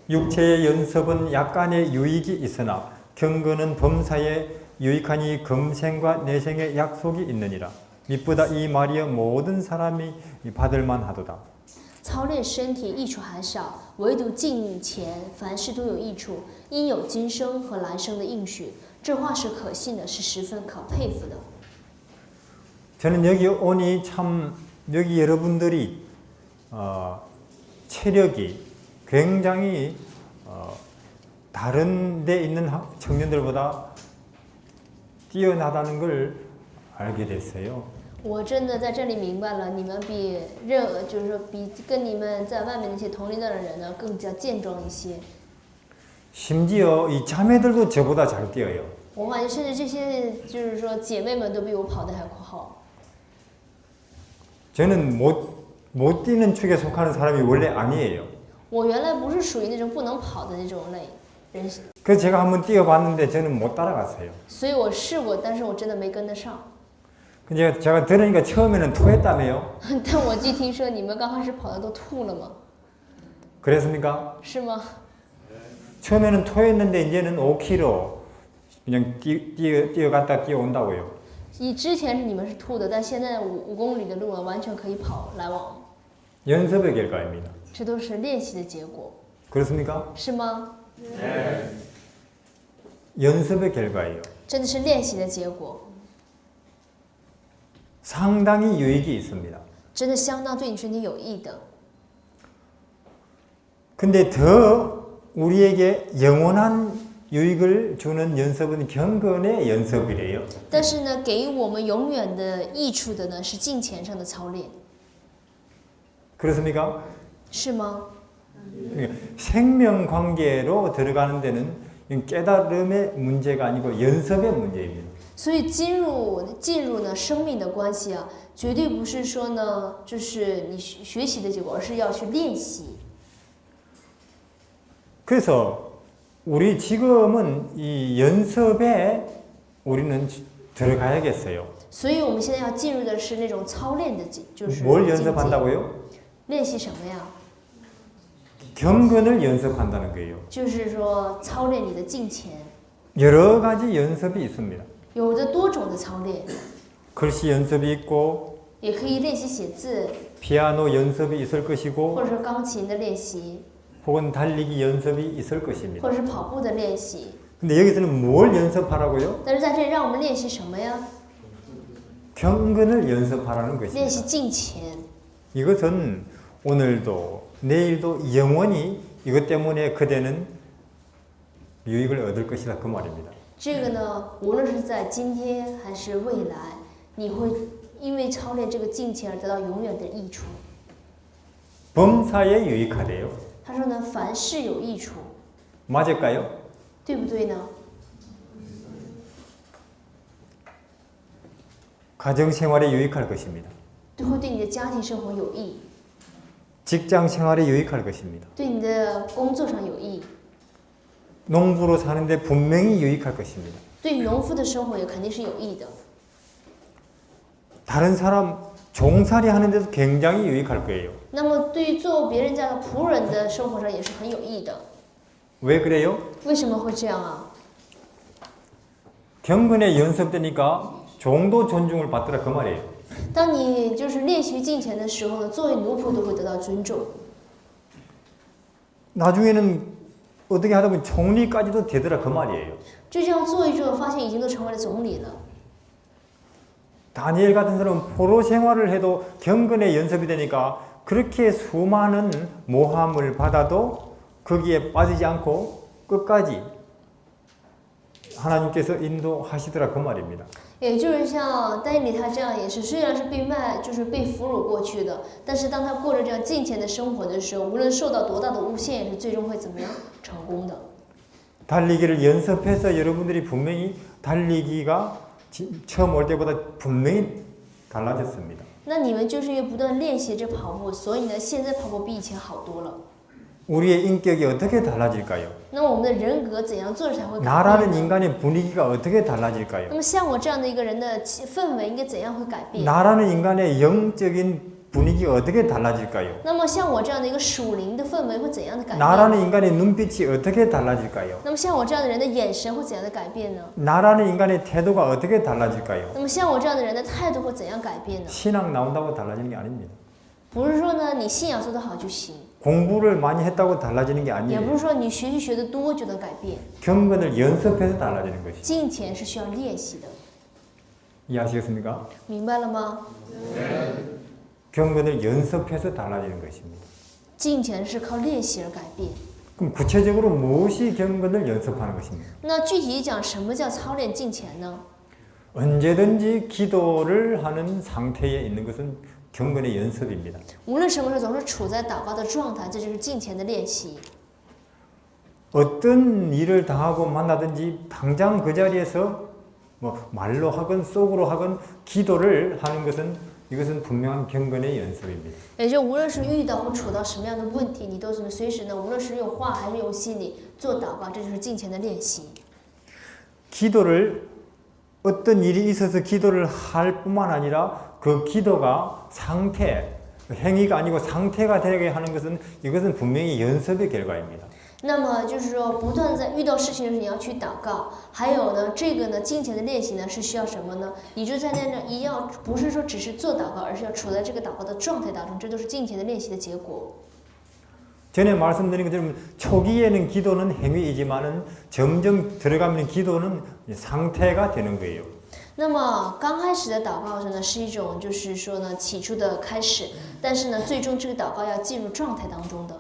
육체의 연습은 약간의 유익이 있으나 경건은 범사에 유익하니 금생과 내생의 약속이 있느니라. mit보다 이 말이여 모든 사람이 받을만 하도다. 操练身体益处还少，唯独敬虔，凡事都有益处，因有今生和来生的应许。这话是可信的，是十分可佩服的。 저는 여기 오니 참 여기 여러분들이 체력이 굉장히 다른 데 있는 청년들보다 뛰어나다는 걸 알게 됐어요. 我真的在这里明白了，你们比就是说比跟你们在外面那些同龄段的人呢更加健壮一些。 심지어 이 자매들도 저보다 잘 뛰어요. 我感觉甚至这些就是说姐妹们都比我跑得还好。 저는 못 뛰는 축에 속하는 사람이 원래 아니에요. 我原来不是属于那种不能跑的那种人， 그래서 제가 한번 뛰어봤는데 저는 못 따라갔어요. 所以我试过，但是我真的没跟得上。 근데 제가 들으니까 처음에는 토했다며요. 但我既听说你们刚开始跑的都吐了吗？ 그랬습니까? 是吗？ 처음에는 토했는데 이제는 5km 그냥 뛰어갔다 뛰어온다고요. 之前是你们是吐的，但现在5公里的路完全可以跑来往。 연습의 결과입니다. 这都是练习的结果， 그렇습니까? 是吗？ 연습의 결과예요. 真的是练习的结果， 상당히 유익이 있습니다. 真的相当对你身体有益的。 근데 더 우리에게 영원한 유익을 주는 연습은 경건의 연습이래요. 但是呢，给予我们永远的益处的呢，是敬虔上的操练， 그렇습니까? 是吗？ 생명 관계로 들어가는 데는 깨달음의 문제가 아니고 연습의 문제입니다. 所以进入呢生命的关系啊，绝对不是说呢，就是你学习的结果，而是要去练习。 그래서 우리 지금은 이 연습에 우리는 들어가야겠어요. 所以我们现在要进入的是那种操练的，就是 뭘 연습한다고요? 练习什么呀？ 경건을 연습한다는 거예요. 就是说操练你的敬虔， 여러 가지 연습이 있습니다. 有着多种的操练， 글씨 연습이 있고 也可以练习写字， 피아노 연습이 있을 것이고 或者是钢琴的练习， 혹은 달리기 연습이 있을 或 것입니다. 者是跑步的练习。 근데 여기서는 뭘 연습하라고요? 但是在这里让我们练习什么呀？ 경건을 연습하라는 练 것입니다. 习敬虔。 이것은 오늘도 내일도 영원히 이것 때문에 그대는 유익을 얻을 것이다 그 말입니다. 这个呢，无论是在今天还是未来，你会因为操练这个敬虔而得到永远的益处。 범사에 유익하대요. 他说呢，凡事有益处， 맞을까요? 对不对呢？ 가정생활에 유익할 것입니다. 都会对你的家庭生活有益， 직장생활에 유익할 것입니다. 对你的工作上有益， 농부로 사는데 분명히 유익할 것입니다. 对农夫的生活也肯定是有益的。 다른 사람 종살이 하는데도 굉장히 유익할 거예요. 那么对于做别人家的仆人的生活上也是很有益的。 왜 그래요? 为什么会这样啊？ 경건에 연습되니까 종도 존중을 받더라 그 말이에요. 当你就是练习敬虔的时候呢，作为奴仆都会得到尊重。 나중에는 어떻게 하다 보면 총리까지도 되더라 그 말이에요. 就这样做一做，发现已经都成为了总理了。 다니엘 같은 사람은 포로 생활을 해도 경건의 연습이 되니까 그렇게 수많은 모함을 받아도 거기에 빠지지 않고 끝까지 하나님께서 인도하시더라 그 말입니다. 也就是像但以理他这样，也是虽然是被卖，就是被俘虏过去的，但是当他过着这样敬虔的生活的时候，无论受到多大的诬陷，也是最终会怎么样成功的。 달리기를 연습해서 여러분들이 분명히 달리기가 처음 올 때보다 분명히 달라졌습니다. 那你们就是因为不断练习这跑步，所以呢，现在跑步比以前好多了。 우리의 인격이 어떻게 달라질까요? 那我们的人格怎样做才会改变 나라는 呢？ 인간의 분위기가 어떻게 那 달라질까요? 么像我这样的一个人的氛围应该怎样会改变？ 나라는 인간의 영적인 분위기가 어떻게 달라질까요? 那么像我这样的一个属灵的氛围会怎样的改变？ 나라는 인간의 눈빛이 어떻게 달라질까요? 那么像我这样的人的眼神会怎样的改变呢？ 나라는 인간의 태도가 어떻게 달라질까요? 那么像我这样的人的态度会怎样改变呢？ 신앙 나온다고 달라지는 게 아닙니다. 不是说呢你信仰做得好就行， 공부를 많이 했다고 달라지는 게 也不 아니에요. 是说你学习学得多就能改变。 경건을 연습해서 달라지는 것이. 敬虔是需要练习的， 이해하시겠습니까? 明白了吗？ 경건을 연습해서 달라지는 것입니다. 敬虔是靠练习而改变。 그럼 구체적으로 무엇이 경건을 연습하는 것입니까? 那具体讲，什么叫操练敬虔呢？ 언제든지 기도를 하는 상태에 있는 것은 경건의 연습입니다. 无论什么时候，总是处在祷告的状态，这就是敬虔的练习。 어떤 일을 당하고 만나든지 당장 그 자리에서 뭐 말로 하건 속으로 하건 기도를 하는 것은 이것은 분명한 경건의 연습입니다. 也就无论是遇到或处到什么样的问题，你都是随时呢，无论是用话还是用心里做祷告，这就是敬虔的练习。 기도를 어떤 일이 있어서 기도를 할 뿐만 아니라 그 기도가 상태, 행위가 아니고 상태가 되게 하는 것은 이것은 분명히 연습의 결과입니다. 那么就是说，不断在遇到事情的时候，你要去祷告。还有呢，这个呢，敬虔的练习呢，是需要什么呢？你就在那一样，不是说只是做祷告，而是要处在这个祷告的状态当中，这都是敬虔的练习的结果。 전에 말씀드린 것처럼 초기에는 기도는 행위이지만은 점점 들어가면 기도는 상태가 되는 거예요. 那么刚开始的祷告呢，是一种就是说呢，起初的开始，但是呢，最终这个祷告要进入状态当中的。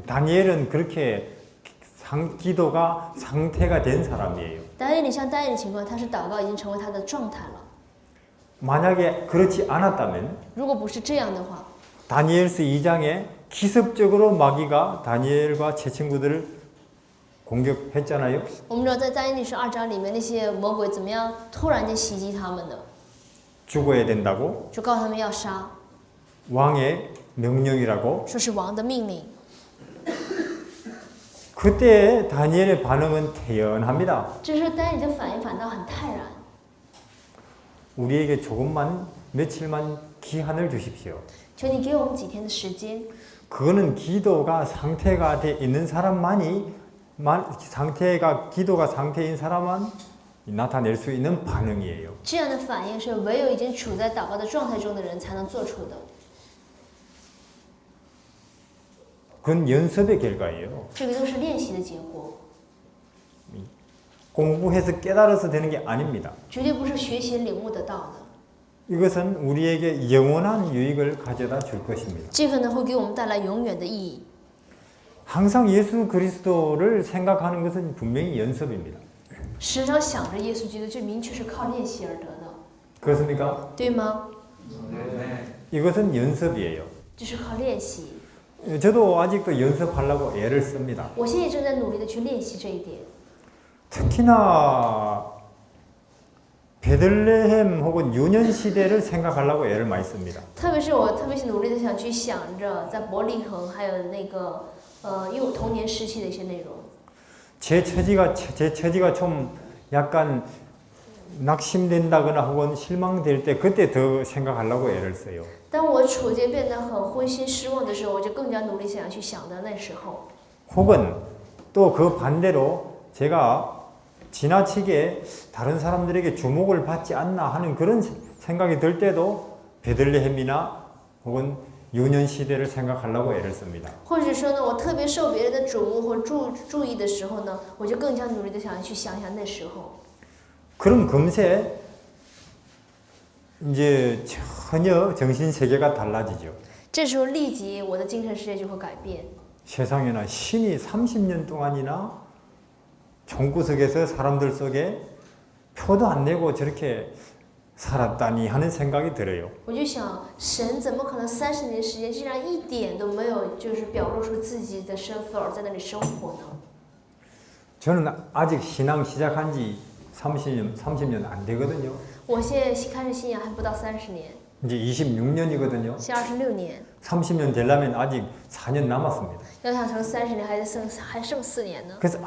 다니엘은 그렇게 기도가 상태가 된 사람이에요. 但是你像单一的情况，他是祷告已经成为他的状态了。 만약에 그렇지 않았다면 如果不是这样的话， 다니엘서 2장에 기습적으로 마귀가 다니엘과 제 친구들을 공격했잖아요. 我们知道在但以理书2章里面，那些魔鬼怎么样突然间袭击他们的， 죽어야 된다고 就告诉他们要杀， 왕의 명령이라고. 说是王的命令。 그때 다니엘의 반응은 태연합니다. 这时但以理的反应反倒很泰然。 우리에게 조금만 며칠만 기한을 주십시오. 求你给我们几天的时间。 그거는 기도가 상태가 돼 있는 사람만이 기도가 상태인 사람만 나타낼 수 있는 반응이에요. 这样的反应是唯有已经处在祷告的状态中的人才能做出的。 그건 연습의 결과예요. 这个都是练习的结果， 공부해서 깨달아서 되는 게 아닙니다. 绝对不是学习领悟得到的。 이것은 우리에게 영원한 유익을 가져다 줄 것입니다. 这个呢会给我们带来永远的意义。 항상 예수 그리스도를 생각하는 것은 분명히 연습입니다. 时常想着耶稣基督，这明确是靠练习而得的， 그렇습니까? 对吗？ 이것은 연습이에요. 这是靠练习。 저도 아직도 연습하려고 애를 씁니다. 我现在正在努力的去练习这一点。 특히나 베들레헴 혹은 유년 시대를 생각하려고 애를 많이 씁니다. 特别是我特别是努力的想去想着在伯利恒还有那个幼童年时期的一些内容。 제 처지가 좀 약간 낙심된다거나 혹은 실망될 때 그때 더 생각하려고 애를 써요. 当我处境变得很灰心失望的时候，我就更加努力想要去想的那时候。 혹은 또 그 반대로 제가 지나치게 다른 사람들에게 주목을 받지 않나 하는 그런 생각이 들 때도 베들레헴이나 혹은 유년 시대를 생각하려고 애를 씁니다. 或者说呢，我特别受别人的瞩目或注意的时候呢，我就更加努力的想要去想想那时候。 그럼 금세 이제 전혀 정신 세계가 달라지죠. 这时候立即我的精神世界就会改变。 세상에나 신이 30년 동안이나 총구석에서 사람들 속에 표도 안 내고 저렇게 살았다니 하는 생각이 들어요. 我就想，神怎么可能30年时间竟然一点都没有就是表露出自己的身份而在那里生活呢？ 저는 아직 신앙 시작한 지 30년 안 되거든요. 我现在开始信仰还不到30年， 이제 26년이거든요. 现在26年， 30년 되려면 아직 4년 남았습니다. 要想成30年还剩4年呢。 그래서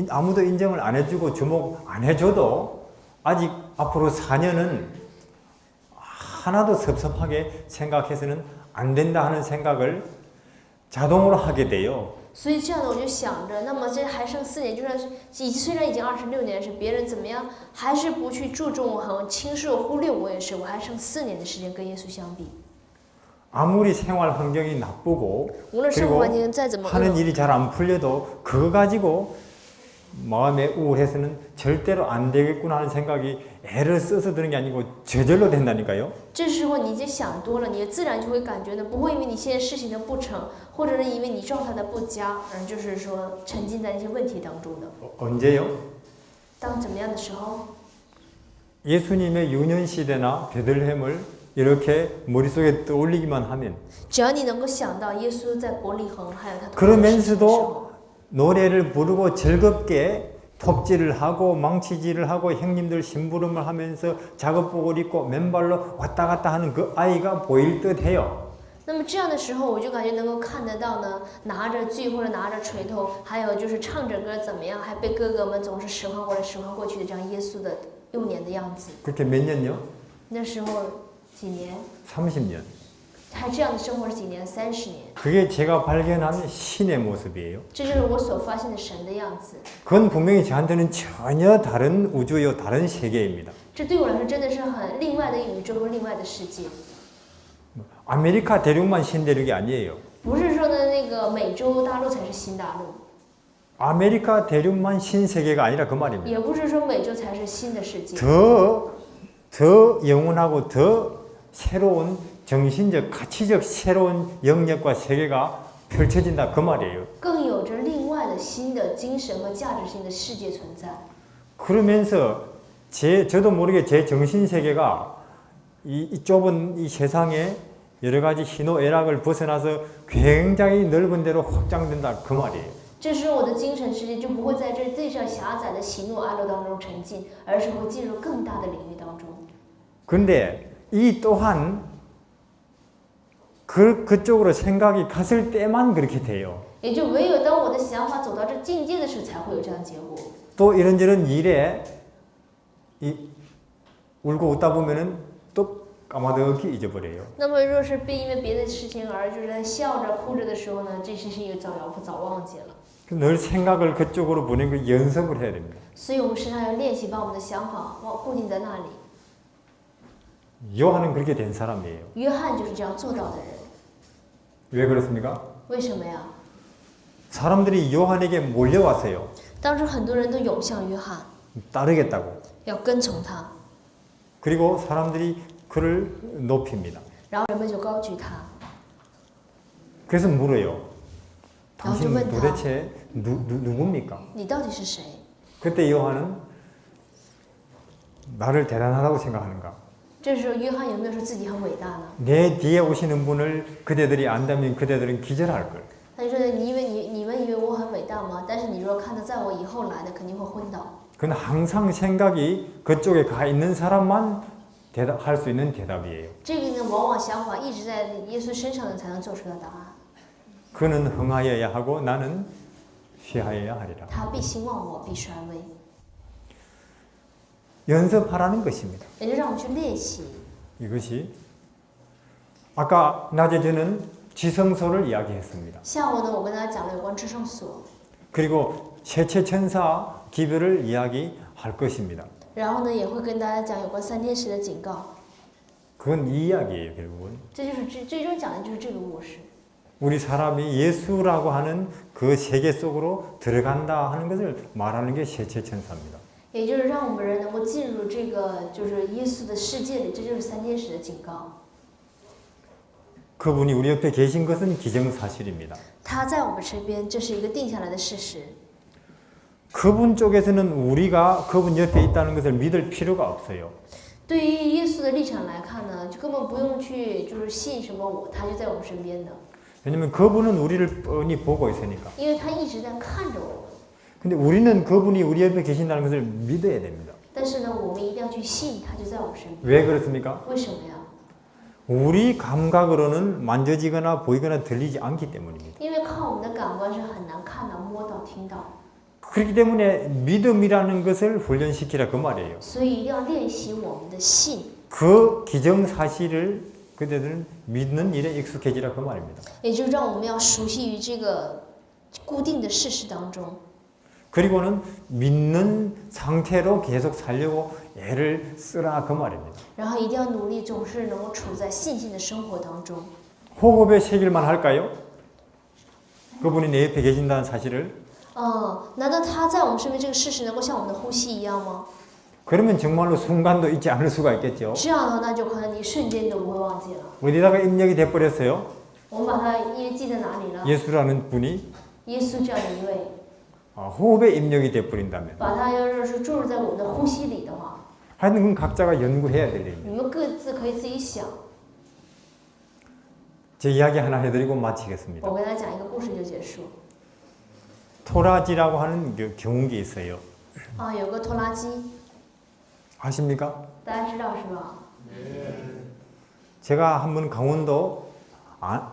아무도 인정을 안 해주고 주목 안 해줘도 아직 앞으로 4년은 하나도 섭섭하게 생각해서는 안 된다 하는 생각을 자동으로 하게 돼요. 所以这样呢，我就想着，那么这还剩4年，就算是虽然已经26年，是别人怎么样，还是不去注重、很轻视、忽略我也是，我还剩4年的时间跟耶稣相比。 아무리 생활 환경이 나쁘고 无论生活 그리고 环境再怎么恶， 하는 일이 잘 안 풀려도 그거 가지고 마음에 우울해서는 절대로 안 되겠구나 하는 생각이 애를 써서 드는 게 아니고 저절로 된다니까요. 这时候你已经想多了，你自然就会感觉呢，不会因为你现在事情的不成，或者是因为你状态的不佳，而就是说沉浸在那些问题当中的。 언제요? 当怎么样的时候？ 예수님의 유년 시대나 베들레헴을 이렇게 머릿속에 떠올리기만 하면 只要你能够想到耶稣在伯利恒，还有他同样的事情的时候， 그러면서도 노래를 부르고 즐겁게 톱질을 하고 망치질을 하고 형님들 심부름을 하면서 작업복을 입고 맨발로 왔다 갔다 하는 그 아이가 보일 듯해요. 那么这样的时候，我就感觉能够看得到呢，拿着锯或者拿着锤头，还有就是唱着歌怎么样，还被哥哥们总是使唤过来使唤过去的这样耶稣的幼年的样子。 그렇게 몇 년요? 那时候几年？ 30년. 还这样的生活是几年？30年。 그게 제가 발견한 신의 모습이에요. 这就是我所发现的神的样子。 그건 분명히 저한테는 전혀 다른 우주요, 다른 세계입니다. 这对我来说真的是很另外的宇宙和另外的世界。 아메리카 대륙만 신대륙이 아니에요. 不是说的那个美洲大陆才是新大陆， 아메리카 대륙만 신세계가 아니라 그 말입니다. 也不是说美洲才是新的世界。 더 영원하고 더 새로운 정신적, 가치적 새로운 영역과 세계가 펼쳐진다 그 말이에요. 更有着另外的新的精神和价值性的世界存在。 그러면서 저도 모르게 제 정신 세계가 이 좁은 이 세상에 여러 가지 희노애락을 벗어나서 굉장히 넓은 데로 확장된다 그 말이에요. 这时我的精神世界就不会在这地上狭窄的喜怒哀乐当中沉浸，而是会进入更大的领域当中。 근데 이 또한 그쪽으로 생각이 갔을 때만 그렇게 돼요. 也就唯有当我的想法走到这境界的时候，才会有这样结果。 또 이런저런 일에 울고 웃다 보면은 또 까마득히 잊어버려요. 那么若是因为别的事情而就是在笑着哭着的时候呢，这事情又早忘记了。 늘 생각을 그쪽으로 보내는 걸 연습을 해야 됩니다. 所以我们时常要练习把我们的想法固定在那里。 요한은 그렇게 된 사람이에요. 约翰就是这样做到的人。 왜 그렇습니까? 为什么呀？ 사람들이 요한에게 몰려왔어요. 当时很多人都涌向约翰， 따르겠다고. 要跟从他， 그리고 사람들이 그를 높입니다. 然后人们就高举他， 그래서 물어요. 당신 나도 다. 도대체 누굽니까? 你到底是谁？ 그때 요한은 나를 대단하다고 생각하는가? 这时候约翰有没有说自己很伟大呢？ 내 뒤에 오시는 분을 그대들이 안다면 그대들은 기절할 걸. 他就说你们以为我很伟大吗？但是你若看到在我以后来的，肯定会昏倒。 그건 항상 생각이 그쪽에 가 있는 사람만 할 수 있는 대답이에요. 这个呢，往往想法一直在耶稣身上的才能做出的答案。 그는 흥하여야 하고 나는 쉬하여야 하리라. 他必兴旺，我必衰微。 연습하라는 것입니다. 也就让我们去练习。 이것이 아까 낮에 저는 지성소를 이야기했습니다. 下午呢，我跟大家讲了有关至圣所， 그리고 세체천사 기별을 이야기할 것입니다. 然后呢，也会跟大家讲有关3天使的警告。 그건 이 이야기예요, 결국은. 这就是最终讲的就是这个故事。 우리 사람이 예수라고 하는 그 세계 속으로 들어간다 하는 것을 말하는 게 세체천사입니다. 也就是让我们人能够进入这个就是耶稣的世界里，这就是3天使的警告。 그분이 우리 옆에 계신 것은 기정사실입니다. 他在我们身边，这是一个定下来的事实。 그분 쪽에서는 우리가 그분 옆에 있다는 것을 믿을 필요가 없어요. 对于耶稣的立场来看呢，就根本不用去就是信什么他就在我们身边的， 왜냐면 그분은 우리를 뻔히 보고 있으니까. 因为他一直在看着我们。 근데 우리는 그분이 우리 옆에 계신다는 것을 믿어야 됩니다. 但是呢，我们一定要去信他就在我们身边。 왜 그렇습니까? 为什么呀？ 우리 감각으로는 만져지거나 보이거나 들리지 않기 때문입니다. 因为靠我们的感官是很难看到、摸到、听到， 그렇기 때문에 믿음이라는 것을 훈련시키라 그 말이에요. 所以一定要练习我们的信。 그 기정사실을 그들은 믿는 일에 익숙해지라 그 말입니다. 也就让我们要熟悉于这个固定的事实当中。 그리고는 믿는 상태로 계속 살려고 애를 쓰라 그 말입니다. 然后一定要努力，总是能够处在信心的生活当中。 호흡에 새길만 할까요? 그분이 내 옆에 계신다는 사실을? 难道他在我们身边这个事实能够像我们的呼吸一样吗？ 그러면 정말로 순간도 잊지 않을 수가 있겠죠. 这样的话，那就可能你瞬间都不会忘记了。 어디다가 입력이 돼버렸어요? 我们把它因为记在哪里了？ 예수라는 분이 耶稣这样的一位， 호흡에 입력이 돼버린다면 把它要是注入在我们的呼吸里的话， 하여튼 그건 각자가 연구해야 될 일입니다. 你们各自可以自己想。 제 이야기 하나 해드리고 마치겠습니다. 我跟大家讲一个故事就结束。 토라지라고 하는 경운기 있어요. 有个拖拉机， 아십니까? 大家知道是吧？ 제가 한번 강원도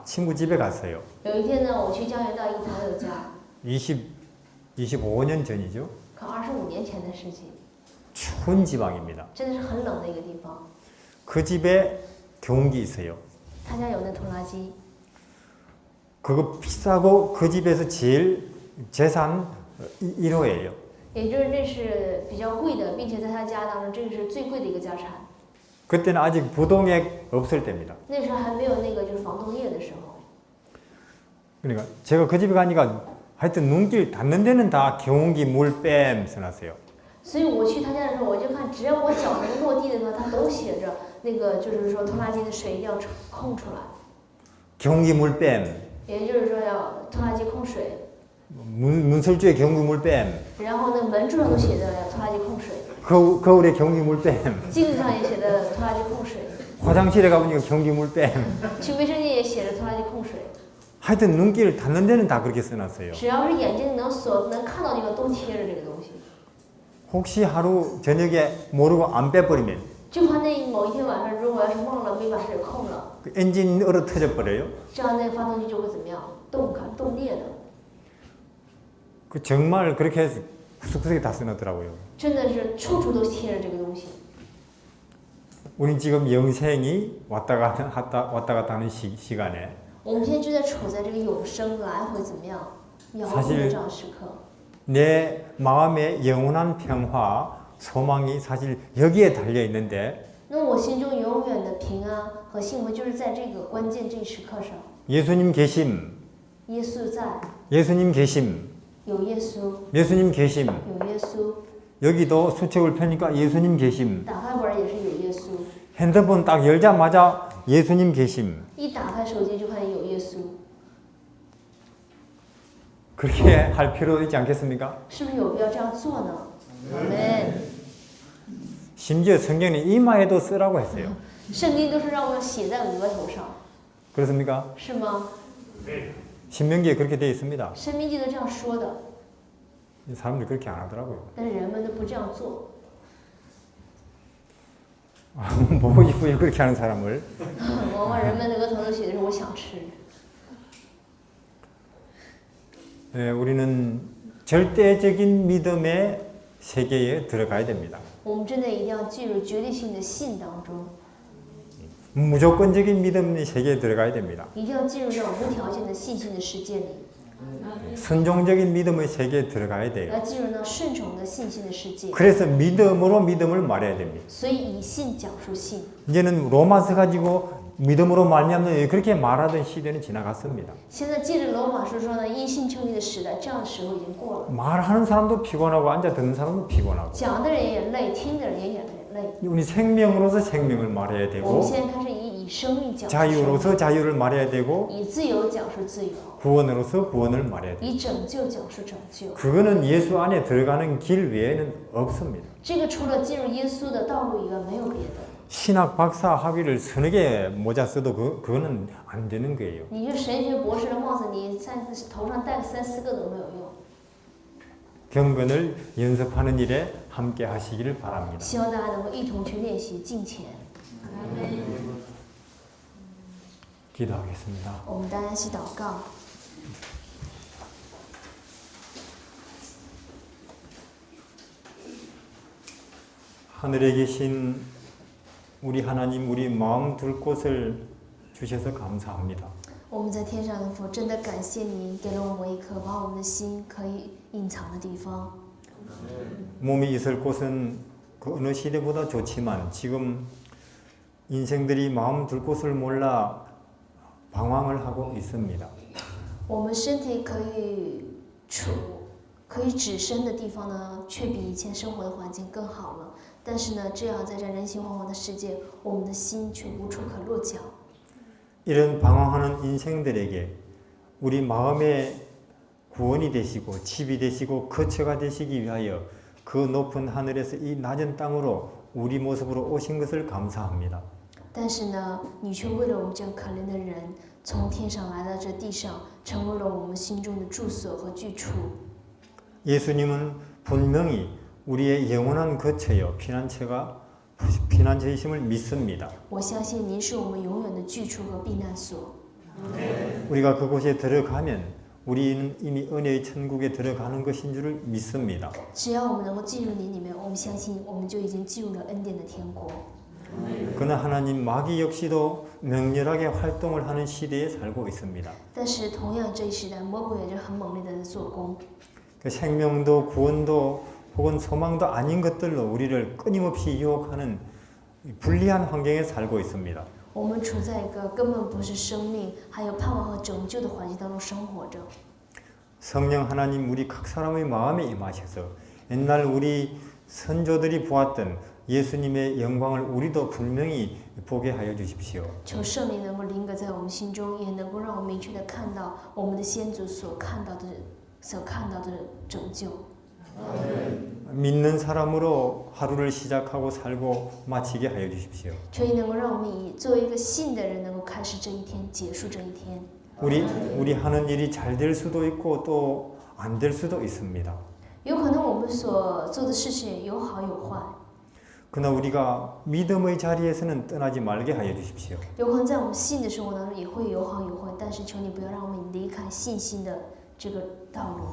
친구 집에 갔어요. 有一天呢，我去江源到一个朋友家， 25년 전이죠. 可25年前的事情， 추운 지방입니다. 真的是很冷的一个地方。 그 집에 경운기 있어요. 他家有那拖拉机， 그거 비싸고 그 집에서 제일 재산 1호예요. 也就是这是比较贵的，并且在他家当中，这个是最贵的一个家产。 그때는 아직 부동액 없을 때입니다. 那时候还没有那个就是房东业的时候， 그러니까 제가 그 집에 가니까 하여튼 눈길 닿는 데는 다 경운기 물뱀 써놨어요. 所以我去他家的时候，我就看只要我脚能落地的话，他都写着那个就是说拖拉机的水一定要空出来， 경운기 물뱀, 也就是说要拖拉机控水。 문설주에 경운기 물뱀, 然后呢，门柱上都写着要拖拉机控水， 거울에 경운기 물뱀, 镜子上也写着拖拉机控水， 화장실에 가보니까 경운기 물뱀. 去卫生间也写着拖拉机控水。 하여튼 눈길 닿는 데는 다 그렇게 써놨어요. 只要是眼睛能能看到的地方，都贴着这个东西。 혹시 하루 저녁에 모르고 안 빼버리면 就怕那某一天晚上，如果要是忘了没把水控了， 그 엔진 얼어 터져 버려요. 这样那个发动机就会怎么样？冻裂的。 그 정말 그렇게 해서 구석구석에 다 써놨더라고요. 真的是处处都贴着这个东西。 우린 지금 영생이 왔다 갔다 하는 시간에 我们现在就在处在这个永生来回怎么样摇晃的这样时刻。 내 마음의 영원한 평화, 소망이 사실 여기에 달려 있는데 那我心中永远的平安和幸福，就是在这个关键这一时刻上。 예수님 계심, 耶稣在， 예수님 계심, 有耶稣， 예수님 계심. 有耶稣。 여기도 수책을 펴니까 예수님 계심. 打开本也是有耶稣， 핸드폰 딱 열자마자 예수님 계심. 一打开手机就看见有耶稣， 그렇게 할 필요 있지 않겠습니까? 是不是有必要这样做呢？阿门。 심지어 성경에 이마에도 쓰라고 했어요. 圣经都是让我们写在额头上， 그렇습니까? 是吗？ 신명기에 그렇게 되어 있습니다. 生命记都这样说的， 사람들이 그렇게 안 하더라고요. 但是人们都不这样做。 보고 싶어요, 그렇게 하는 사람을. 往往人们的额头都写的是我想吃。 네, 우리는 절대적인 믿음의 세계에 들어가야 됩니다. 我们真的一定要进入绝对性的信当中， 무조건적인 믿음의 세계에 들어가야 됩니다. 一定要进入这种无条件的信心的世界里， 선종적인 믿음의 세계에 들어가야 돼요. 要进入那顺从的信心的世界。 그래서 믿음으로 믿음을 말해야 됩니다. 所以以信讲述信。 이제는 로마서 가지고 믿음으로 말미암는 그렇게 말하던 시대는 지나갔습니다. 现在借着罗马书说呢，因信称义的时代，这样的时候已经过了。 말하는 사람도 피곤하고 앉아 듣는 사람도 피곤하고 讲的人也累，听的人也累。 우리 생명으로서 생명을 말해야 我们 되고 现在开始以生命讲述生命， 자유로서 자유를 말해야 되고 以自由讲述自由， 구원으로서 구원을 말해야 돼요. 以拯救讲述拯救。 그거는 예수 안에 들어가는 길 외에는 없습니다. 这个除了进入耶稣的道路以外，没有别的。 신학 박사 학위를 서너 개 모자 써도 그거는 안 되는 거예요. 你就神学博士的帽子，你在头上戴个3、4个都没有用。 경건을 연습하는 일에 함께 하시기를 바랍니다. 希望大家能够一同去练习敬虔。 기도하겠습니다. 我们大家一起祷告。 하늘에 계신 우리 하나님, 우리 마음 둘 곳을 주셔서 감사합니다. 我们在天上的父，真的感谢您给了我们一颗把我们的心可以隐藏的地方。 몸이 있을 곳은 그 어느 시대보다 좋지만 지금 인생들이 마음 둘 곳을 몰라 방황을 하고 있습니다. 我们身体可以止身的地方呢，却比以前生活的环境更好了。但是呢，这样在这人心惶惶的世界，我们的心却无处可落脚。 이런 방황하는 인생들에게 우리 마음의 구원이 되시고 집이 되시고 거처가 되시기 위하여 그 높은 하늘에서 이 낮은 땅으로 우리 모습으로 오신 것을 감사합니다. 但是呢，你却为了我们这样可怜的人，从天上来到这地上，成为了我们心中的住所和居处。 예수님은 분명히 우리의 영원한 거처여 피난처이심을 믿습니다. 我相信您是我们永远的居处和避难所。 우리가 그곳에 들어가면 우리는 이미 은혜의 천국에 들어가는 것인 줄을 믿습니다. 只要我们能够进入您里面，我们相信我们就已经进入了恩典的天国。 그러나 하나님 마귀 역시도 맹렬하게 활동을 하는 시대에 살고 있습니다. 但是同样这一时代，魔鬼也是很猛烈的在做工。 그 생명도 구원도 혹은 소망도 아닌 것들로 우리를 끊임없이 유혹하는 불리한 환경에 살고 있습니다. 我们处在一个根本不是生命，还有盼望和拯救的环境当中生活着。 성령 하나님 우리 각 사람의 마음에 임하셔서 옛날 우리 선조들이 보았던 예수님의 영광을 우리도 분명히 보게 하여 주십시오. 求圣灵能够临格在我们心中，也能够让我们明确的看到我们的先祖所看到的拯救。 믿는 사람으로 하루를 시작하고 살고 마치게 하여 주십시오. 求你能够让我们以作为一个信的人，能够开始这一天，结束这一天。 우리 하는 일이 잘 될 수도 있고 또 안 될 수도 있습니다. 有可能我们所做的事情有好有坏， 그러나 우리가 믿음의 자리에서는 떠나지 말게 하여 주십시오. 有可能在我们信的生活当中也会有好有坏，但是求你不要让我们离开信心的这个道路。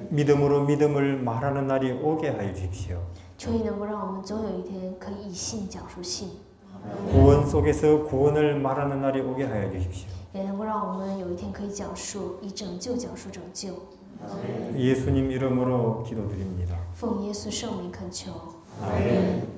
믿음으로 믿음을 말하는 날이 오게 하여 주십시오. 求你能够让我们总有一天可以以信讲述信， 구원 속에서 구원을 말하는 날이 오게 하여 주십시오. 也能够让我们有一天可以讲述以拯救讲述拯救。 예수님 이름으로 기도드립니다. 奉耶稣圣名恳求。 아멘.